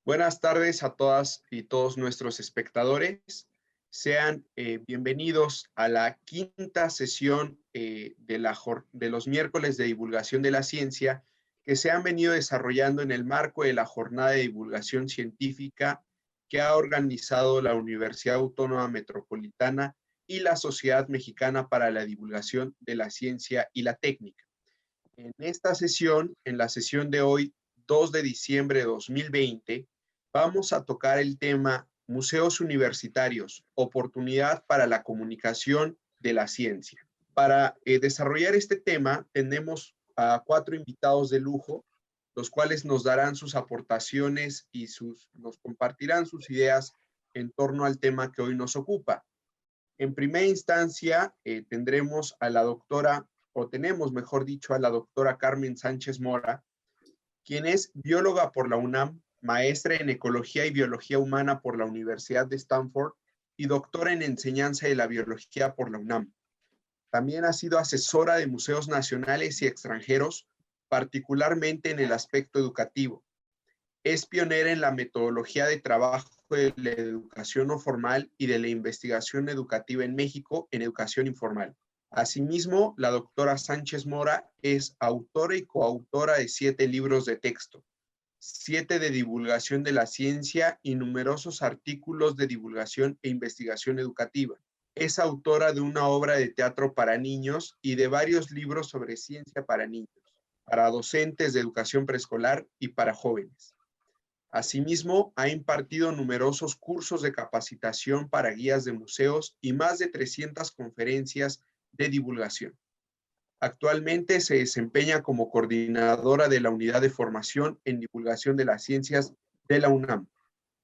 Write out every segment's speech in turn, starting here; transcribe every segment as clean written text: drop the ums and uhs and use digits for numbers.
Buenas tardes a todas y todos nuestros espectadores. Sean bienvenidos a la quinta sesión de los miércoles de divulgación de la ciencia que se han venido desarrollando en el marco de la jornada de divulgación científica que ha organizado la Universidad Autónoma Metropolitana y la Sociedad Mexicana para la Divulgación de la Ciencia y la Técnica. En esta sesión, en la sesión de hoy, 2 de diciembre de 2020, vamos a tocar el tema Museos Universitarios, oportunidad para la comunicación de la ciencia. Para desarrollar este tema, tenemos a 4 invitados de lujo, los cuales nos darán sus aportaciones y nos compartirán sus ideas en torno al tema que hoy nos ocupa. En primera instancia, tendremos a la doctora, o tenemos, mejor dicho, a la doctora Carmen Sánchez Mora, quien es bióloga por la UNAM, maestra en Ecología y Biología Humana por la Universidad de Stanford y doctora en Enseñanza de la Biología por la UNAM. También ha sido asesora de museos nacionales y extranjeros, particularmente en el aspecto educativo. Es pionera en la metodología de trabajo de la educación no formal y de la investigación educativa en México en educación informal. Asimismo, la doctora Sánchez Mora es autora y coautora de 7 libros de texto, 7 de divulgación de la ciencia y numerosos artículos de divulgación e investigación educativa. Es autora de una obra de teatro para niños y de varios libros sobre ciencia para niños, para docentes de educación preescolar y para jóvenes. Asimismo, ha impartido numerosos cursos de capacitación para guías de museos y más de 300 conferencias de divulgación. Actualmente se desempeña como coordinadora de la Unidad de Formación en Divulgación de las Ciencias de la UNAM.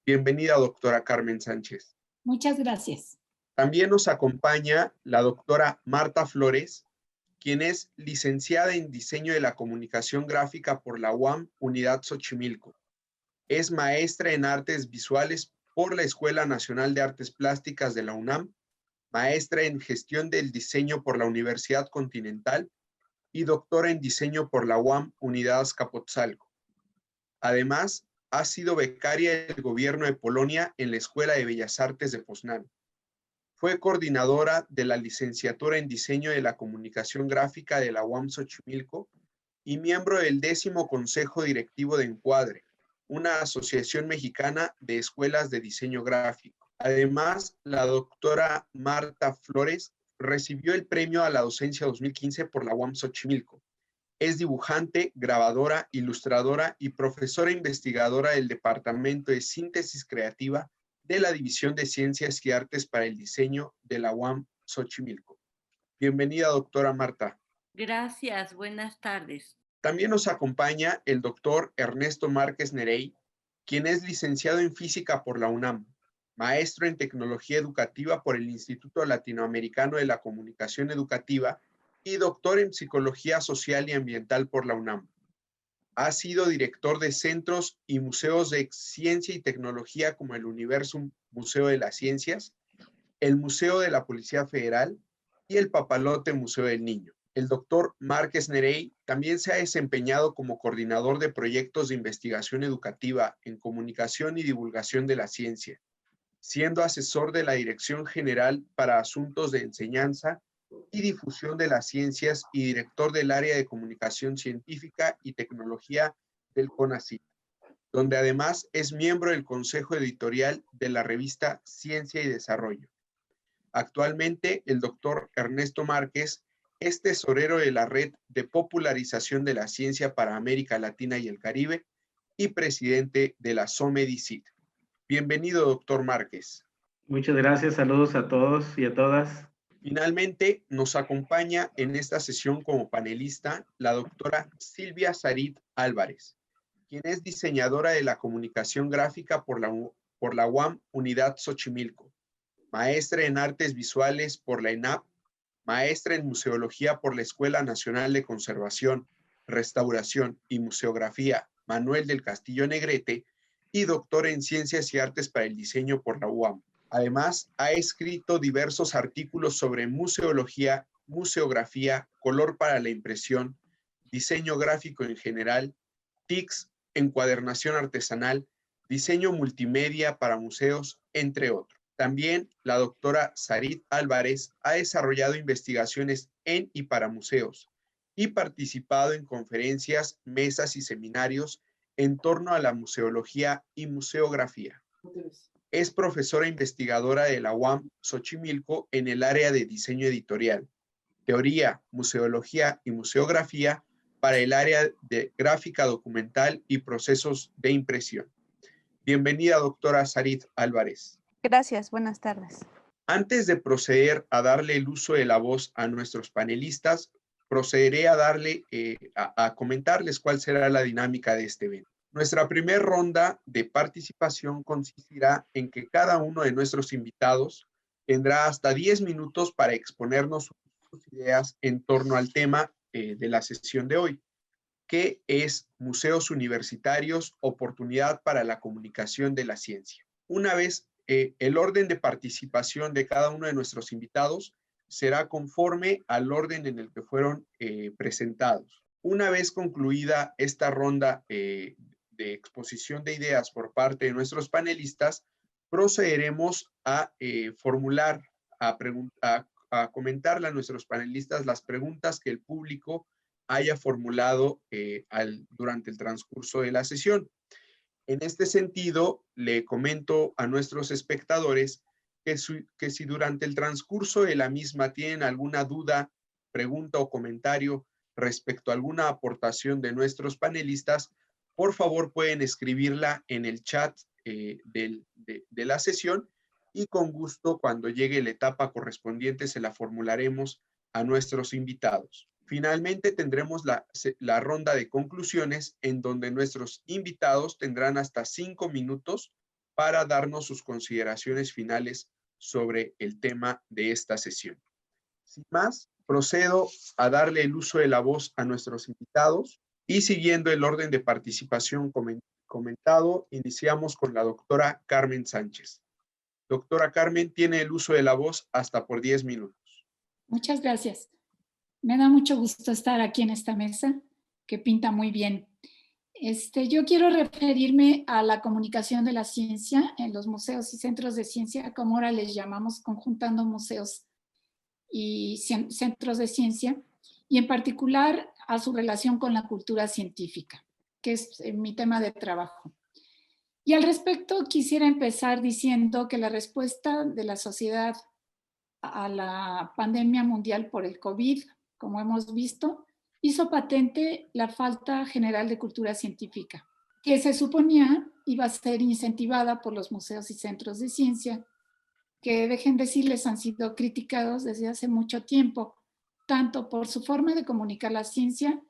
Bienvenida, doctora Carmen Sánchez. Muchas gracias. También nos acompaña la doctora Marta Flores, quien es licenciada en Diseño de la Comunicación Gráfica por la UAM, Unidad Xochimilco. Es maestra en Artes Visuales por la Escuela Nacional de Artes Plásticas de la UNAM, maestra en Gestión del Diseño por la Universidad Continental y doctora en Diseño por la UAM, Unidad Azcapotzalco. Además, ha sido becaria del Gobierno de Polonia en la Escuela de Bellas Artes de Poznań. Fue coordinadora de la licenciatura en Diseño de la Comunicación Gráfica de la UAM Xochimilco y miembro del 10º Consejo Directivo de Encuadre, una asociación mexicana de escuelas de diseño gráfico. Además, la doctora Marta Flores recibió el premio a la docencia 2015 por la UAM Xochimilco. Es dibujante, grabadora, ilustradora y profesora investigadora del Departamento de Síntesis Creativa de la División de Ciencias y Artes para el Diseño de la UAM Xochimilco. Bienvenida, doctora Marta. Gracias, buenas tardes. También nos acompaña el doctor Ernesto Márquez Nerey, quien es licenciado en Física por la UNAM, maestro en Tecnología Educativa por el Instituto Latinoamericano de la Comunicación Educativa y doctor en Psicología Social y Ambiental por la UNAM. Ha sido director de centros y museos de ciencia y tecnología como el Universum Museo de las Ciencias, el Museo de la Policía Federal y el Papalote Museo del Niño. El doctor Márquez Nerey también se ha desempeñado como coordinador de proyectos de investigación educativa en comunicación y divulgación de la ciencia, siendo asesor de la Dirección General para Asuntos de Enseñanza y Difusión de las Ciencias y director del área de comunicación científica y tecnología del CONACYT, donde además es miembro del consejo editorial de la revista Ciencia y Desarrollo. Actualmente, el doctor Ernesto Márquez es tesorero de la Red de Popularización de la Ciencia para América Latina y el Caribe y presidente de la SOMEDICIT. Bienvenido, doctor Márquez. Muchas gracias, saludos a todos y a todas. Finalmente, nos acompaña en esta sesión como panelista la doctora Silvia Sarit Álvarez, quien es diseñadora de la comunicación gráfica por la UAM Unidad Xochimilco, maestra en Artes Visuales por la ENAP, maestra en Museología por la Escuela Nacional de Conservación, Restauración y Museografía Manuel del Castillo Negrete y doctora en Ciencias y Artes para el Diseño por la UAM. Además, ha escrito diversos artículos sobre museología, museografía, color para la impresión, diseño gráfico en general, TICs, encuadernación artesanal, diseño multimedia para museos, entre otros. También la doctora Sarit Álvarez ha desarrollado investigaciones en y para museos y participado en conferencias, mesas y seminarios en torno a la museología y museografía. Es profesora investigadora de la UAM Xochimilco en el área de diseño editorial, teoría, museología y museografía para el área de gráfica documental y procesos de impresión. Bienvenida, doctora Sarit Álvarez. Gracias, buenas tardes. Antes de proceder a darle el uso de la voz a nuestros panelistas, procederé a comentarles cuál será la dinámica de este evento. Nuestra primera ronda de participación consistirá en que cada uno de nuestros invitados tendrá hasta 10 minutos para exponernos sus ideas en torno al tema de la sesión de hoy, que es Museos Universitarios, oportunidad para la comunicación de la ciencia. Una vez el orden de participación de cada uno de nuestros invitados será conforme al orden en el que fueron presentados. Una vez concluida esta ronda de exposición de ideas por parte de nuestros panelistas, procederemos a comentarle a nuestros panelistas las preguntas que el público haya formulado durante el transcurso de la sesión. En este sentido, le comento a nuestros espectadores que si durante el transcurso de la misma tienen alguna duda, pregunta o comentario respecto a alguna aportación de nuestros panelistas, por favor pueden escribirla en el chat de la sesión y con gusto cuando llegue la etapa correspondiente se la formularemos a nuestros invitados. Finalmente tendremos la ronda de conclusiones en donde nuestros invitados tendrán hasta 5 minutos para darnos sus consideraciones finales sobre el tema de esta sesión. Sin más, procedo a darle el uso de la voz a nuestros invitados y siguiendo el orden de participación comentado, iniciamos con la doctora Carmen Sánchez. Doctora Carmen, tiene el uso de la voz hasta por 10 minutos. Muchas gracias. Me da mucho gusto estar aquí en esta mesa, que pinta muy bien. Yo quiero referirme a la comunicación de la ciencia en los museos y centros de ciencia, como ahora les llamamos, conjuntando museos y centros de ciencia, y en particular a su relación con la cultura científica, que es mi tema de trabajo. Y al respecto quisiera empezar diciendo que la respuesta de la sociedad a la pandemia mundial por el COVID, como hemos visto, hizo patente la falta general de cultura científica, que se suponía iba a ser incentivada por los museos y centros de ciencia, que dejen decirles han sido criticados desde hace mucho tiempo, tanto por su forma de comunicar la ciencia,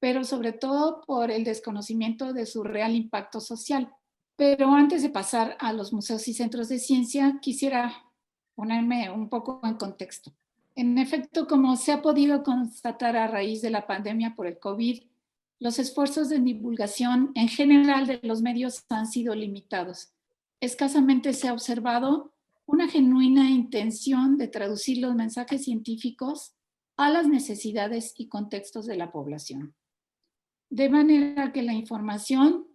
pero sobre todo por el desconocimiento de su real impacto social. Pero antes de pasar a los museos y centros de ciencia, quisiera ponerme un poco en contexto. En efecto, como se ha podido constatar a raíz de la pandemia por el COVID, los esfuerzos de divulgación en general de los medios han sido limitados. Escasamente se ha observado una genuina intención de traducir los mensajes científicos a las necesidades y contextos de la población. De manera que la información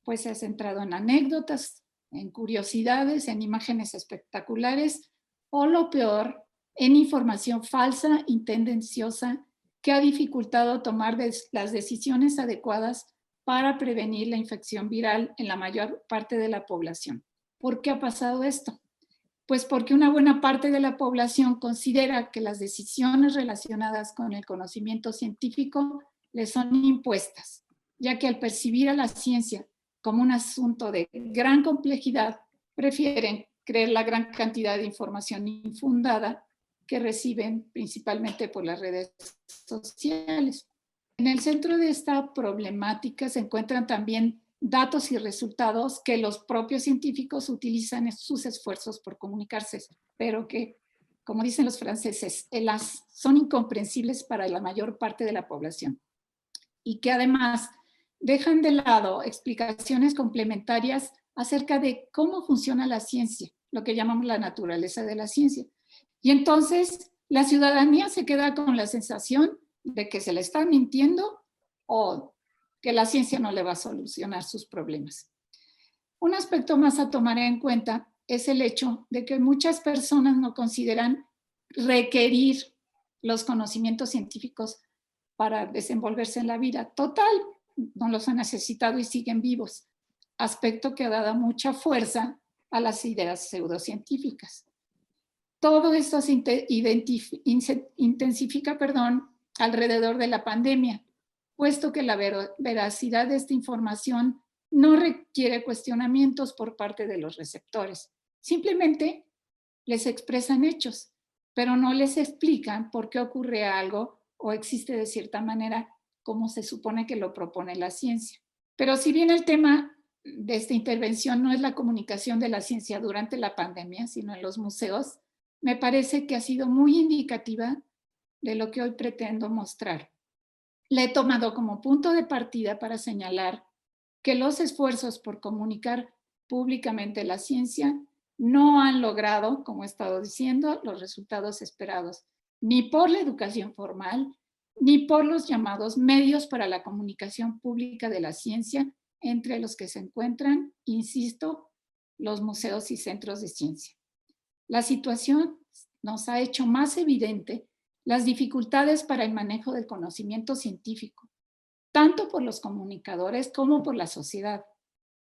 pues, se ha centrado en anécdotas, en curiosidades, en imágenes espectaculares o lo peor, en información falsa y tendenciosa que ha dificultado tomar las decisiones adecuadas para prevenir la infección viral en la mayor parte de la población. ¿Por qué ha pasado esto? Pues porque una buena parte de la población considera que las decisiones relacionadas con el conocimiento científico les son impuestas, ya que al percibir a la ciencia como un asunto de gran complejidad, prefieren creer la gran cantidad de información infundada que reciben principalmente por las redes sociales. En el centro de esta problemática se encuentran también datos y resultados que los propios científicos utilizan en sus esfuerzos por comunicarse, pero que, como dicen los franceses, son incomprensibles para la mayor parte de la población y que además dejan de lado explicaciones complementarias acerca de cómo funciona la ciencia, lo que llamamos la naturaleza de la ciencia. Y entonces la ciudadanía se queda con la sensación de que se le está mintiendo o que la ciencia no le va a solucionar sus problemas. Un aspecto más a tomar en cuenta es el hecho de que muchas personas no consideran requerir los conocimientos científicos para desenvolverse en la vida. Total, no los han necesitado y siguen vivos, aspecto que ha dado mucha fuerza a las ideas pseudocientíficas. Todo esto se intensifica alrededor de la pandemia, puesto que la veracidad de esta información no requiere cuestionamientos por parte de los receptores. Simplemente les expresan hechos, pero no les explican por qué ocurre algo o existe de cierta manera como se supone que lo propone la ciencia. Pero si bien el tema de esta intervención no es la comunicación de la ciencia durante la pandemia, sino en los museos, me parece que ha sido muy indicativa de lo que hoy pretendo mostrar. La he tomado como punto de partida para señalar que los esfuerzos por comunicar públicamente la ciencia no han logrado, como he estado diciendo, los resultados esperados, ni por la educación formal, ni por los llamados medios para la comunicación pública de la ciencia, entre los que se encuentran, insisto, los museos y centros de ciencia. La situación nos ha hecho más evidente las dificultades para el manejo del conocimiento científico, tanto por los comunicadores como por la sociedad,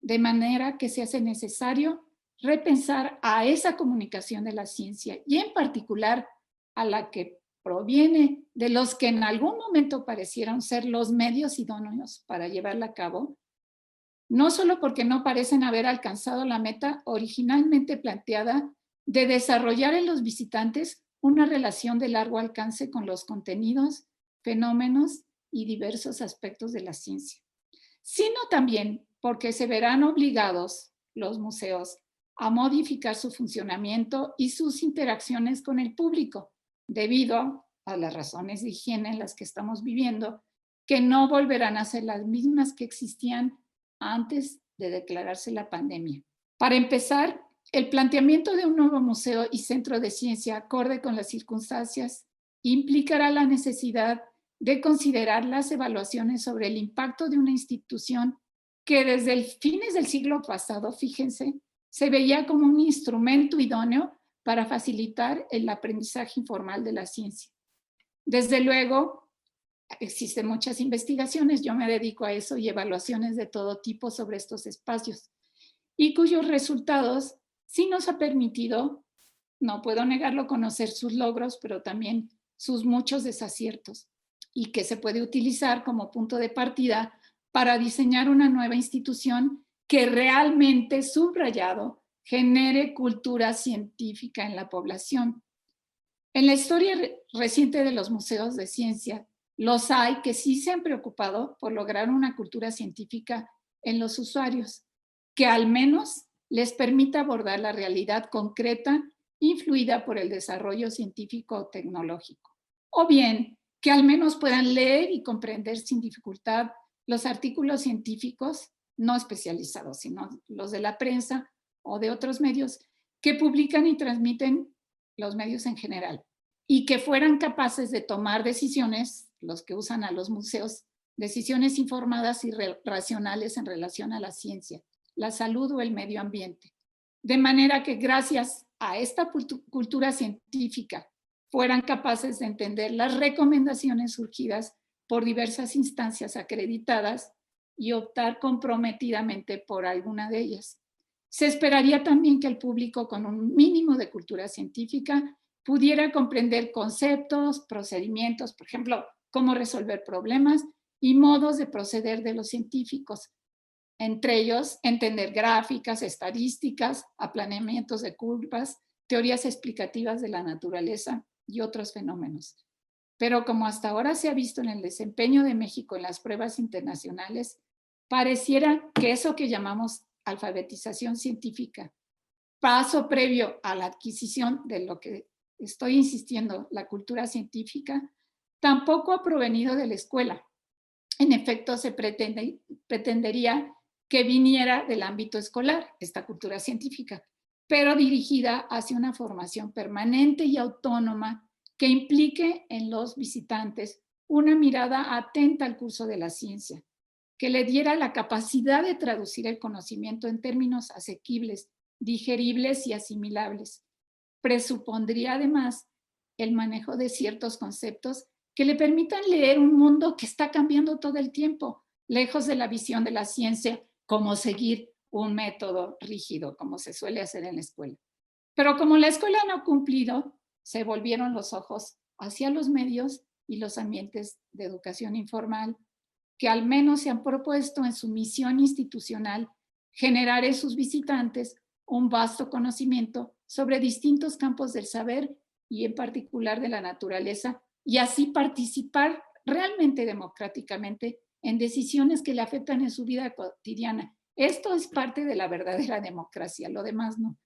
de manera que se hace necesario repensar a esa comunicación de la ciencia y en particular a la que proviene de los que en algún momento parecieron ser los medios idóneos para llevarla a cabo, no solo porque no parecen haber alcanzado la meta originalmente planteada de desarrollar en los visitantes una relación de largo alcance con los contenidos, fenómenos y diversos aspectos de la ciencia, sino también porque se verán obligados los museos a modificar su funcionamiento y sus interacciones con el público, debido a las razones de higiene en las que estamos viviendo, que no volverán a ser las mismas que existían antes de declararse la pandemia. Para empezar, el planteamiento de un nuevo museo y centro de ciencia acorde con las circunstancias implicará la necesidad de considerar las evaluaciones sobre el impacto de una institución que desde fines del siglo pasado, fíjense, se veía como un instrumento idóneo para facilitar el aprendizaje informal de la ciencia. Desde luego, existen muchas investigaciones, yo me dedico a eso, y evaluaciones de todo tipo sobre estos espacios, y cuyos resultados sí nos ha permitido, no puedo negarlo, conocer sus logros, pero también sus muchos desaciertos, y que se puede utilizar como punto de partida para diseñar una nueva institución que realmente, subrayado, genere cultura científica en la población. En la historia reciente de los museos de ciencia, los hay que sí se han preocupado por lograr una cultura científica en los usuarios, que al menos les permita abordar la realidad concreta influida por el desarrollo científico o tecnológico. O bien, que al menos puedan leer y comprender sin dificultad los artículos científicos, no especializados, sino los de la prensa o de otros medios que publican y transmiten los medios en general, y que fueran capaces de tomar decisiones, los que usan a los museos, decisiones informadas y racionales en relación a la ciencia, la salud o el medio ambiente. De manera que gracias a esta cultura científica fueran capaces de entender las recomendaciones surgidas por diversas instancias acreditadas y optar comprometidamente por alguna de ellas. Se esperaría también que el público con un mínimo de cultura científica pudiera comprender conceptos, procedimientos, por ejemplo, cómo resolver problemas y modos de proceder de los científicos. Entre ellos, entender gráficas, estadísticas, aplanamientos de curvas, teorías explicativas de la naturaleza y otros fenómenos. Pero como hasta ahora se ha visto en el desempeño de México en las pruebas internacionales, pareciera que eso que llamamos alfabetización científica, paso previo a la adquisición de lo que estoy insistiendo, la cultura científica, tampoco ha provenido de la escuela. En efecto, se pretendería que viniera del ámbito escolar, esta cultura científica, pero dirigida hacia una formación permanente y autónoma que implique en los visitantes una mirada atenta al curso de la ciencia, que le diera la capacidad de traducir el conocimiento en términos asequibles, digeribles y asimilables. Presupondría además el manejo de ciertos conceptos que le permitan leer un mundo que está cambiando todo el tiempo, lejos de la visión de la ciencia como seguir un método rígido, como se suele hacer en la escuela. Pero como la escuela no ha cumplido, se volvieron los ojos hacia los medios y los ambientes de educación informal, que al menos se han propuesto en su misión institucional generar en sus visitantes un vasto conocimiento sobre distintos campos del saber y en particular de la naturaleza, y así participar realmente democráticamente en decisiones que le afectan en su vida cotidiana. Esto es parte de la verdadera democracia, lo demás no.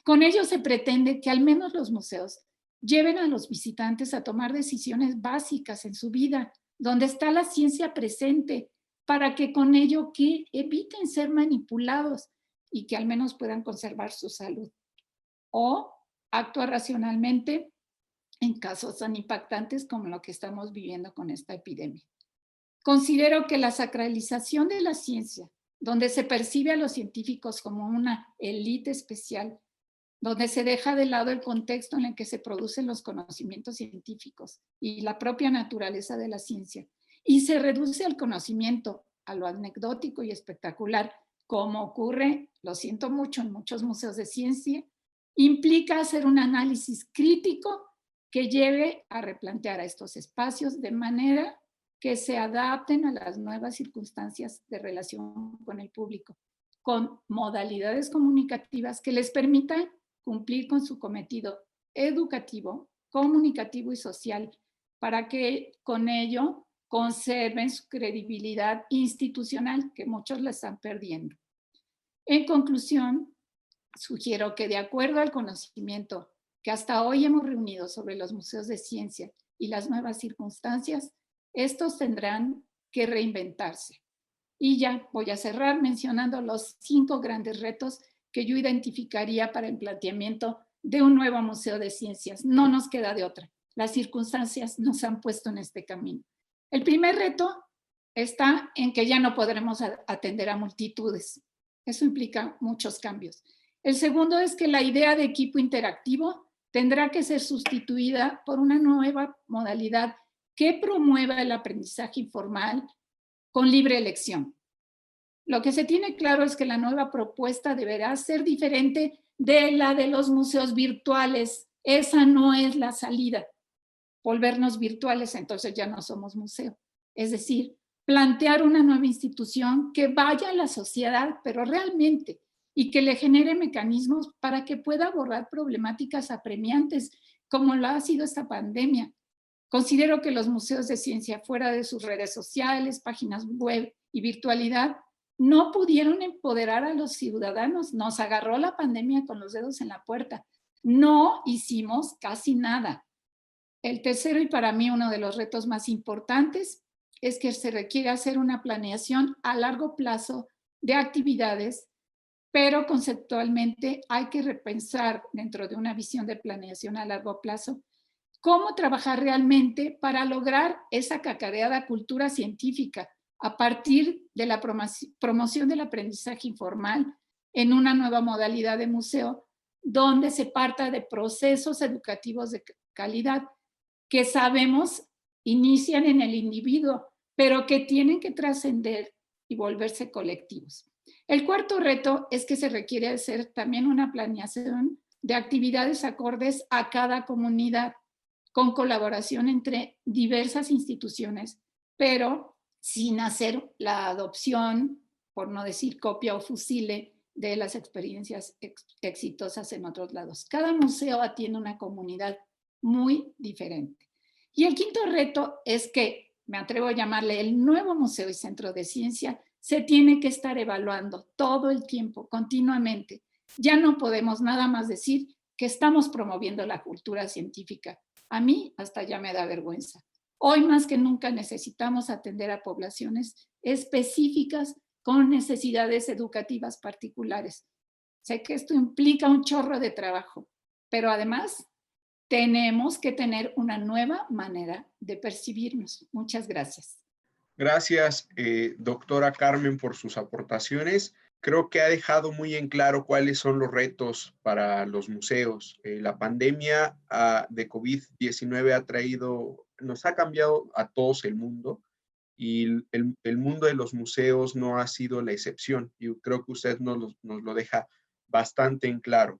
Con ello se pretende que al menos los museos lleven a los visitantes a tomar decisiones básicas en su vida, donde está la ciencia presente, para que con ello que eviten ser manipulados y que al menos puedan conservar su salud. O actuar racionalmente en casos tan impactantes como lo que estamos viviendo con esta epidemia. Considero que la sacralización de la ciencia, donde se percibe a los científicos como una élite especial, donde se deja de lado el contexto en el que se producen los conocimientos científicos y la propia naturaleza de la ciencia, y se reduce el conocimiento a lo anecdótico y espectacular, como ocurre, lo siento mucho, en muchos museos de ciencia, implica hacer un análisis crítico que lleve a replantear a estos espacios de manera que se adapten a las nuevas circunstancias de relación con el público, con modalidades comunicativas que les permitan cumplir con su cometido educativo, comunicativo y social, para que con ello conserven su credibilidad institucional, que muchos la están perdiendo. En conclusión, sugiero que de acuerdo al conocimiento que hasta hoy hemos reunido sobre los museos de ciencia y las nuevas circunstancias, estos tendrán que reinventarse. Y ya voy a cerrar mencionando los 5 grandes retos que yo identificaría para el planteamiento de un nuevo museo de ciencias. No nos queda de otra. Las circunstancias nos han puesto en este camino. El primer reto está en que ya no podremos atender a multitudes. Eso implica muchos cambios. El segundo es que la idea de equipo interactivo tendrá que ser sustituida por una nueva modalidad que promueva el aprendizaje informal con libre elección. Lo que se tiene claro es que la nueva propuesta deberá ser diferente de la de los museos virtuales. Esa no es la salida. Volvernos virtuales, entonces ya no somos museo. Es decir, plantear una nueva institución que vaya a la sociedad, pero realmente, y que le genere mecanismos para que pueda abordar problemáticas apremiantes, como lo ha sido esta pandemia. Considero que los museos de ciencia, fuera de sus redes sociales, páginas web y virtualidad, no pudieron empoderar a los ciudadanos. Nos agarró la pandemia con los dedos en la puerta. No hicimos casi nada. El tercero, y para mí uno de los retos más importantes, es que se requiere hacer una planeación a largo plazo de actividades, pero conceptualmente hay que repensar dentro de una visión de planeación a largo plazo cómo trabajar realmente para lograr esa cacareada cultura científica a partir de la promoción del aprendizaje informal en una nueva modalidad de museo, donde se parta de procesos educativos de calidad que sabemos inician en el individuo, pero que tienen que trascender y volverse colectivos. El cuarto reto es que se requiere hacer también una planeación de actividades acordes a cada comunidad, con colaboración entre diversas instituciones, pero sin hacer la adopción, por no decir copia o fusile, de las experiencias exitosas en otros lados. Cada museo atiende una comunidad muy diferente. Y el quinto reto es que, me atrevo a llamarle el nuevo museo y centro de ciencia, se tiene que estar evaluando todo el tiempo, continuamente. Ya no podemos nada más decir que estamos promoviendo la cultura científica. A mí hasta ya me da vergüenza. Hoy más que nunca necesitamos atender a poblaciones específicas con necesidades educativas particulares. Sé que esto implica un chorro de trabajo, pero además tenemos que tener una nueva manera de percibirnos. Muchas gracias. Gracias, doctora Carmen, por sus aportaciones. Creo que ha dejado muy en claro cuáles son los retos para los museos. La pandemia de COVID-19 nos ha cambiado a todos el mundo y el mundo de los museos no ha sido la excepción. Y creo que usted nos lo deja bastante en claro.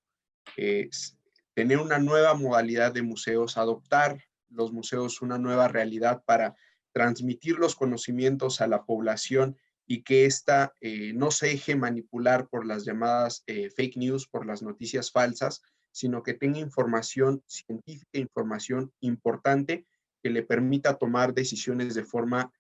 Tener una nueva modalidad de museos, adoptar los museos una nueva realidad para transmitir los conocimientos a la población y que ésta no se deje manipular por las llamadas fake news, por las noticias falsas, sino que tenga información científica, información importante que le permita tomar decisiones de forma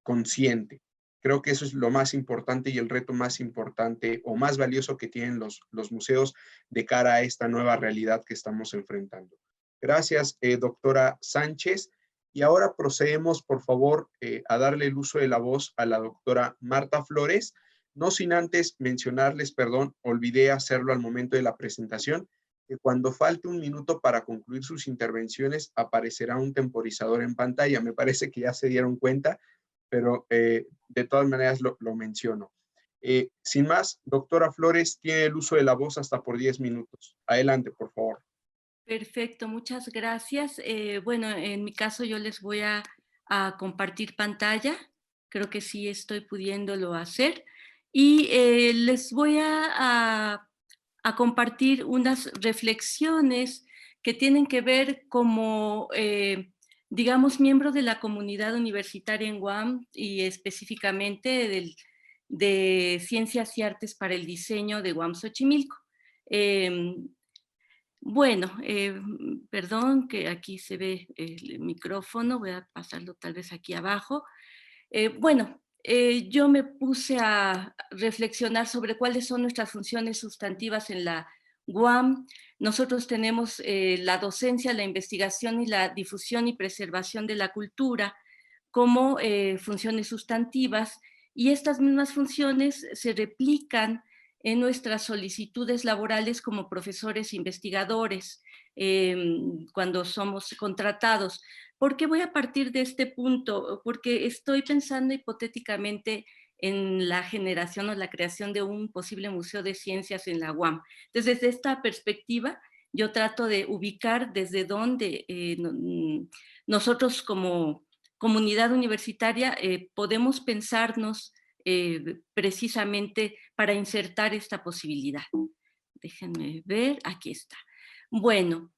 consciente. Creo que eso es lo más importante y el reto más importante o más valioso que tienen los museos de cara a esta nueva realidad que estamos enfrentando. Gracias, doctora Sánchez. Y ahora procedemos, por favor, a darle el uso de la voz a la doctora Marta Flores, no sin antes mencionarles, perdón, olvidé hacerlo al momento de la presentación, que cuando falte un minuto para concluir sus intervenciones aparecerá un temporizador en pantalla. Me parece que ya se dieron cuenta, pero de todas maneras lo menciono. Sin más, doctora Flores, tiene el uso de la voz hasta por 10 minutos. Adelante, por favor. Perfecto, muchas gracias. Bueno, en mi caso yo les voy a compartir pantalla. Creo que sí estoy pudiéndolo hacer. Y les voy a compartir unas reflexiones que tienen que ver como, digamos, miembro de la comunidad universitaria en UAM y específicamente de Ciencias y Artes para el Diseño de UAM Xochimilco. Bueno, perdón que aquí se ve el micrófono, voy a pasarlo tal vez aquí abajo. Bueno, yo me puse a reflexionar sobre cuáles son nuestras funciones sustantivas en la UAM. Nosotros tenemos la docencia, la investigación y la difusión y preservación de la cultura como funciones sustantivas, y estas mismas funciones se replican en nuestras solicitudes laborales como profesores investigadores cuando somos contratados. ¿Por qué voy a partir de este punto? Porque estoy pensando hipotéticamente en la generación o la creación de un posible museo de ciencias en la UAM. Entonces, desde esta perspectiva, yo trato de ubicar desde dónde nosotros como comunidad universitaria podemos pensarnos precisamente para insertar esta posibilidad. Déjenme ver, aquí está. Bueno,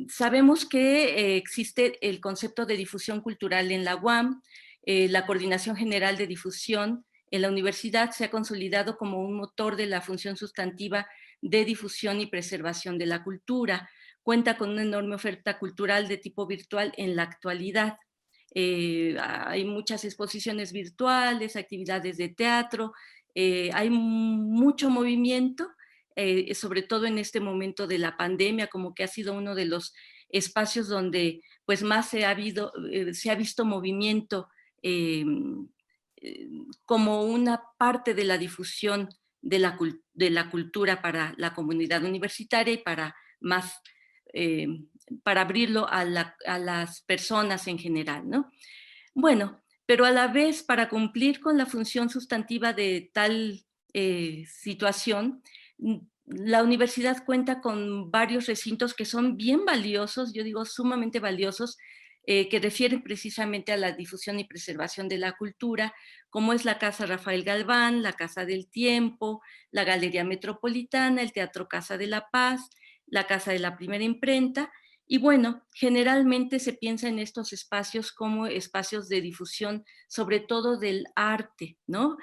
sabemos que existe el concepto de difusión cultural en la UAM. La Coordinación General de Difusión en la universidad se ha consolidado como un motor de la función sustantiva de difusión y preservación de la cultura. Cuenta con una enorme oferta cultural de tipo virtual en la actualidad. Hay muchas exposiciones virtuales, actividades de teatro, hay mucho movimiento, sobre todo en este momento de la pandemia, como que ha sido uno de los espacios donde pues más se ha visto movimiento como una parte de la difusión de la cultura para la comunidad universitaria y para más para abrirlo a las personas en general, ¿no? Bueno, pero a la vez, para cumplir con la función sustantiva de tal situación, la universidad cuenta con varios recintos que son bien valiosos, yo digo sumamente valiosos, que refieren precisamente a la difusión y preservación de la cultura, como es la Casa Rafael Galván, la Casa del Tiempo, la Galería Metropolitana, el Teatro Casa de la Paz, la Casa de la Primera Imprenta. Y bueno, generalmente se piensa en estos espacios como espacios de difusión, sobre todo del arte, ¿no?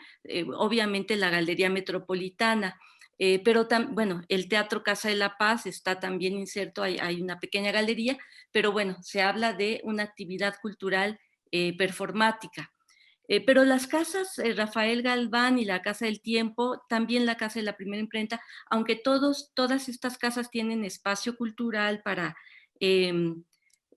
Obviamente la Galería Metropolitana, pero bueno, el Teatro Casa de la Paz está también inserto, hay una pequeña galería, pero bueno, se habla de una actividad cultural performática. Pero las casas Rafael Galván y la Casa del Tiempo, también la Casa de la Primera Imprenta, aunque todas estas casas tienen espacio cultural para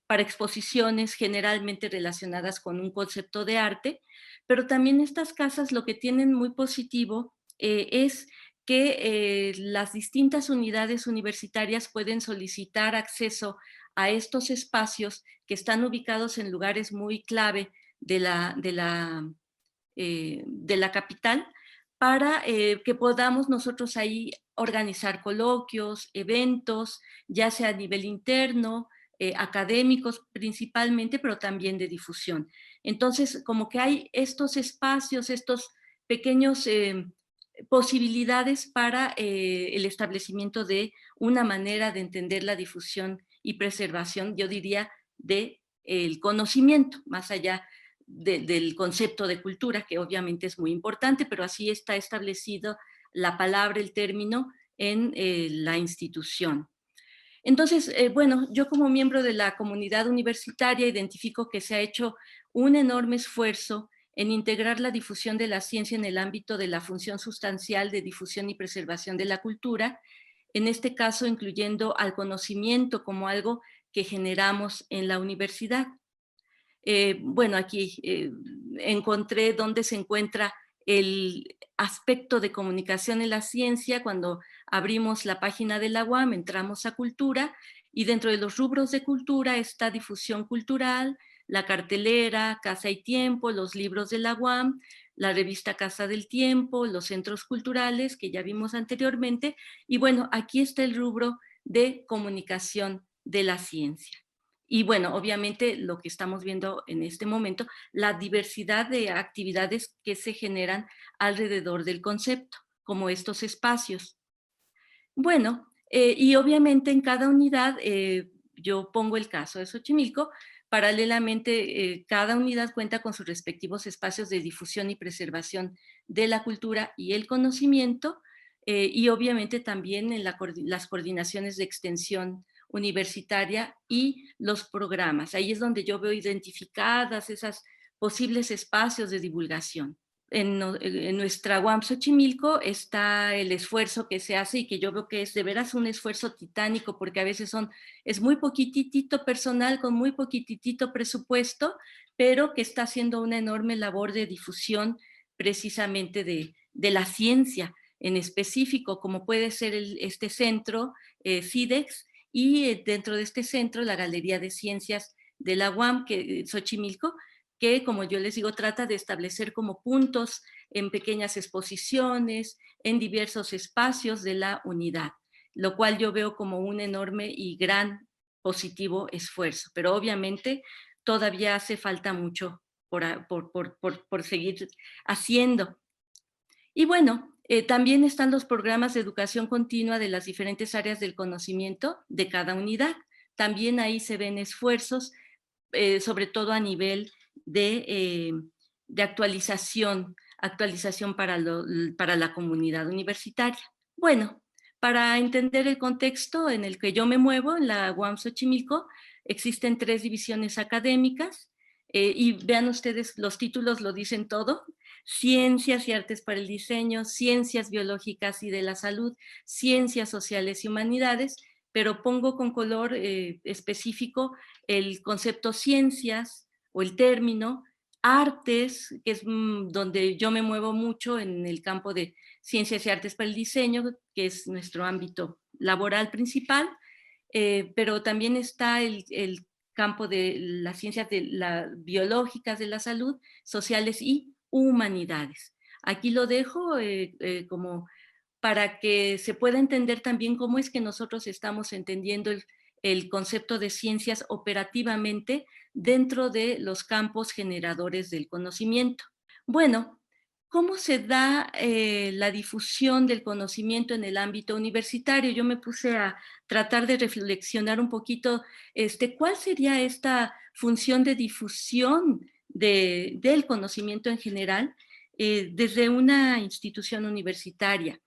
exposiciones generalmente relacionadas con un concepto de arte, pero también estas casas lo que tienen muy positivo es que las distintas unidades universitarias pueden solicitar acceso a estos espacios que están ubicados en lugares muy clave de la capital, para que podamos nosotros ahí organizar coloquios, eventos, ya sea a nivel interno, académicos principalmente, pero también de difusión. Entonces, como que hay estos espacios, estos pequeños posibilidades para el establecimiento de una manera de entender la difusión y preservación, yo diría, del conocimiento, más allá del concepto de cultura, que obviamente es muy importante, pero así está establecido la palabra, el término en la institución. Entonces, bueno, yo como miembro de la comunidad universitaria identifico que se ha hecho un enorme esfuerzo en integrar la difusión de la ciencia en el ámbito de la función sustancial de difusión y preservación de la cultura, en este caso incluyendo al conocimiento como algo que generamos en la universidad. Bueno, aquí encontré dónde se encuentra el aspecto de comunicación en la ciencia. Cuando abrimos la página de la UAM, entramos a cultura y dentro de los rubros de cultura está difusión cultural, la cartelera, Casa y Tiempo, los libros de la UAM, la revista Casa del Tiempo, los centros culturales que ya vimos anteriormente. Y bueno, aquí está el rubro de comunicación de la ciencia. Y bueno, obviamente lo que estamos viendo en este momento, la diversidad de actividades que se generan alrededor del concepto, como estos espacios. Bueno, y obviamente en cada unidad, yo pongo el caso de Xochimilco, paralelamente cada unidad cuenta con sus respectivos espacios de difusión y preservación de la cultura y el conocimiento, y obviamente también en las coordinaciones de extensión universitaria y los programas. Ahí es donde yo veo identificadas esas posibles espacios de divulgación. En nuestra UAM Xochimilco está el esfuerzo que se hace y que yo veo que es de veras un esfuerzo titánico, porque a veces es muy poquitito personal con muy poquitito presupuesto, pero que está haciendo una enorme labor de difusión precisamente de la ciencia en específico, como puede ser este centro CIDEX, y dentro de este centro la Galería de Ciencias de la UAM, Xochimilco, que, como yo les digo, trata de establecer como puntos en pequeñas exposiciones, en diversos espacios de la unidad, lo cual yo veo como un enorme y gran positivo esfuerzo. Pero obviamente todavía hace falta mucho por seguir haciendo. Y bueno, también están los programas de educación continua de las diferentes áreas del conocimiento de cada unidad. También ahí se ven esfuerzos, sobre todo a nivel de actualización para la comunidad universitaria. Bueno, para entender el contexto en el que yo me muevo, en la UAM Xochimilco, existen 3 divisiones académicas, y vean ustedes, los títulos lo dicen todo: Ciencias y Artes para el Diseño, Ciencias Biológicas y de la Salud, Ciencias Sociales y Humanidades, pero pongo con color específico el concepto ciencias o el término, artes, que es donde yo me muevo mucho en el campo de ciencias y artes para el diseño, que es nuestro ámbito laboral principal, pero también está el campo de las ciencias biológicas de la salud, sociales y humanidades. Aquí lo dejo como para que se pueda entender también cómo es que nosotros estamos entendiendo el concepto de ciencias operativamente dentro de los campos generadores del conocimiento. Bueno, ¿cómo se da la difusión del conocimiento en el ámbito universitario? Yo me puse a tratar de reflexionar un poquito, ¿cuál sería esta función de difusión del conocimiento en general desde una institución universitaria?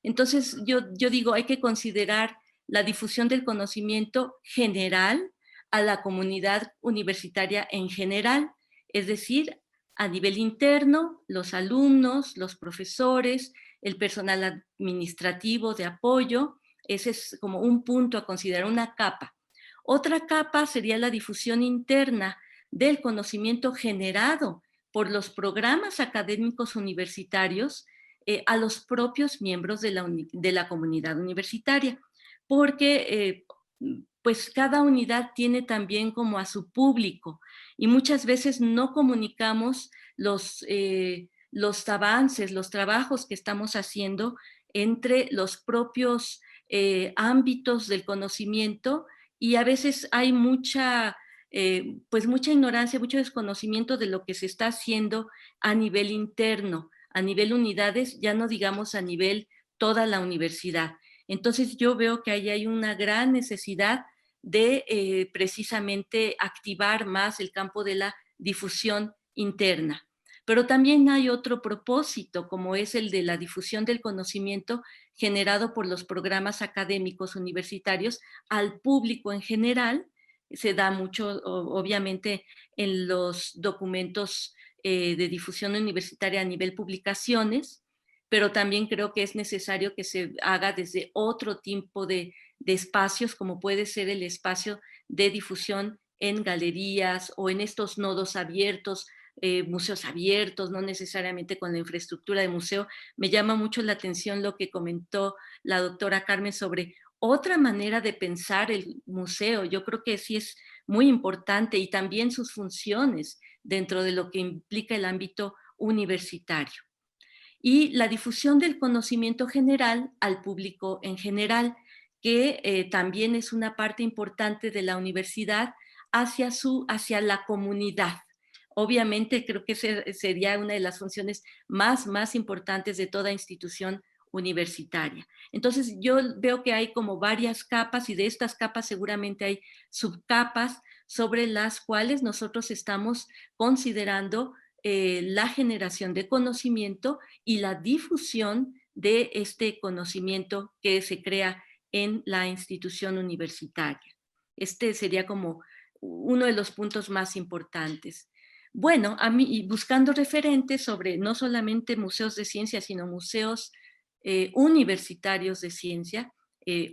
Entonces, yo digo, hay que considerar la difusión del conocimiento general a la comunidad universitaria en general, es decir, a nivel interno, los alumnos, los profesores, el personal administrativo de apoyo. Ese es como un punto a considerar, una capa. Otra capa sería la difusión interna del conocimiento generado por los programas académicos universitarios a los propios miembros de la comunidad universitaria, porque pues cada unidad tiene también como a su público y muchas veces no comunicamos los avances, los trabajos que estamos haciendo entre los propios ámbitos del conocimiento, y a veces hay pues mucha ignorancia, mucho desconocimiento de lo que se está haciendo a nivel interno, a nivel unidades, ya no digamos a nivel toda la universidad. Entonces yo veo que ahí hay una gran necesidad de precisamente activar más el campo de la difusión interna. Pero también hay otro propósito, como es el de la difusión del conocimiento generado por los programas académicos universitarios al público en general. Se da mucho, obviamente, en los documentos de difusión universitaria a nivel publicaciones, pero también creo que es necesario que se haga desde otro tipo de espacios, como puede ser el espacio de difusión en galerías o en estos nodos abiertos, museos abiertos, no necesariamente con la infraestructura de museo. Me llama mucho la atención lo que comentó la doctora Carmen sobre otra manera de pensar el museo. Yo creo que sí es muy importante, y también sus funciones dentro de lo que implica el ámbito universitario. Y la difusión del conocimiento general al público en general, que también es una parte importante de la universidad hacia la comunidad. Obviamente creo que sería una de las funciones más importantes de toda institución universitaria. Entonces yo veo que hay como varias capas, y de estas capas seguramente hay subcapas sobre las cuales nosotros estamos considerando la generación de conocimiento y la difusión de este conocimiento que se crea en la institución universitaria. Este sería como uno de los puntos más importantes. Bueno, a mí, buscando referentes sobre no solamente museos de ciencia, sino museos universitarios de ciencia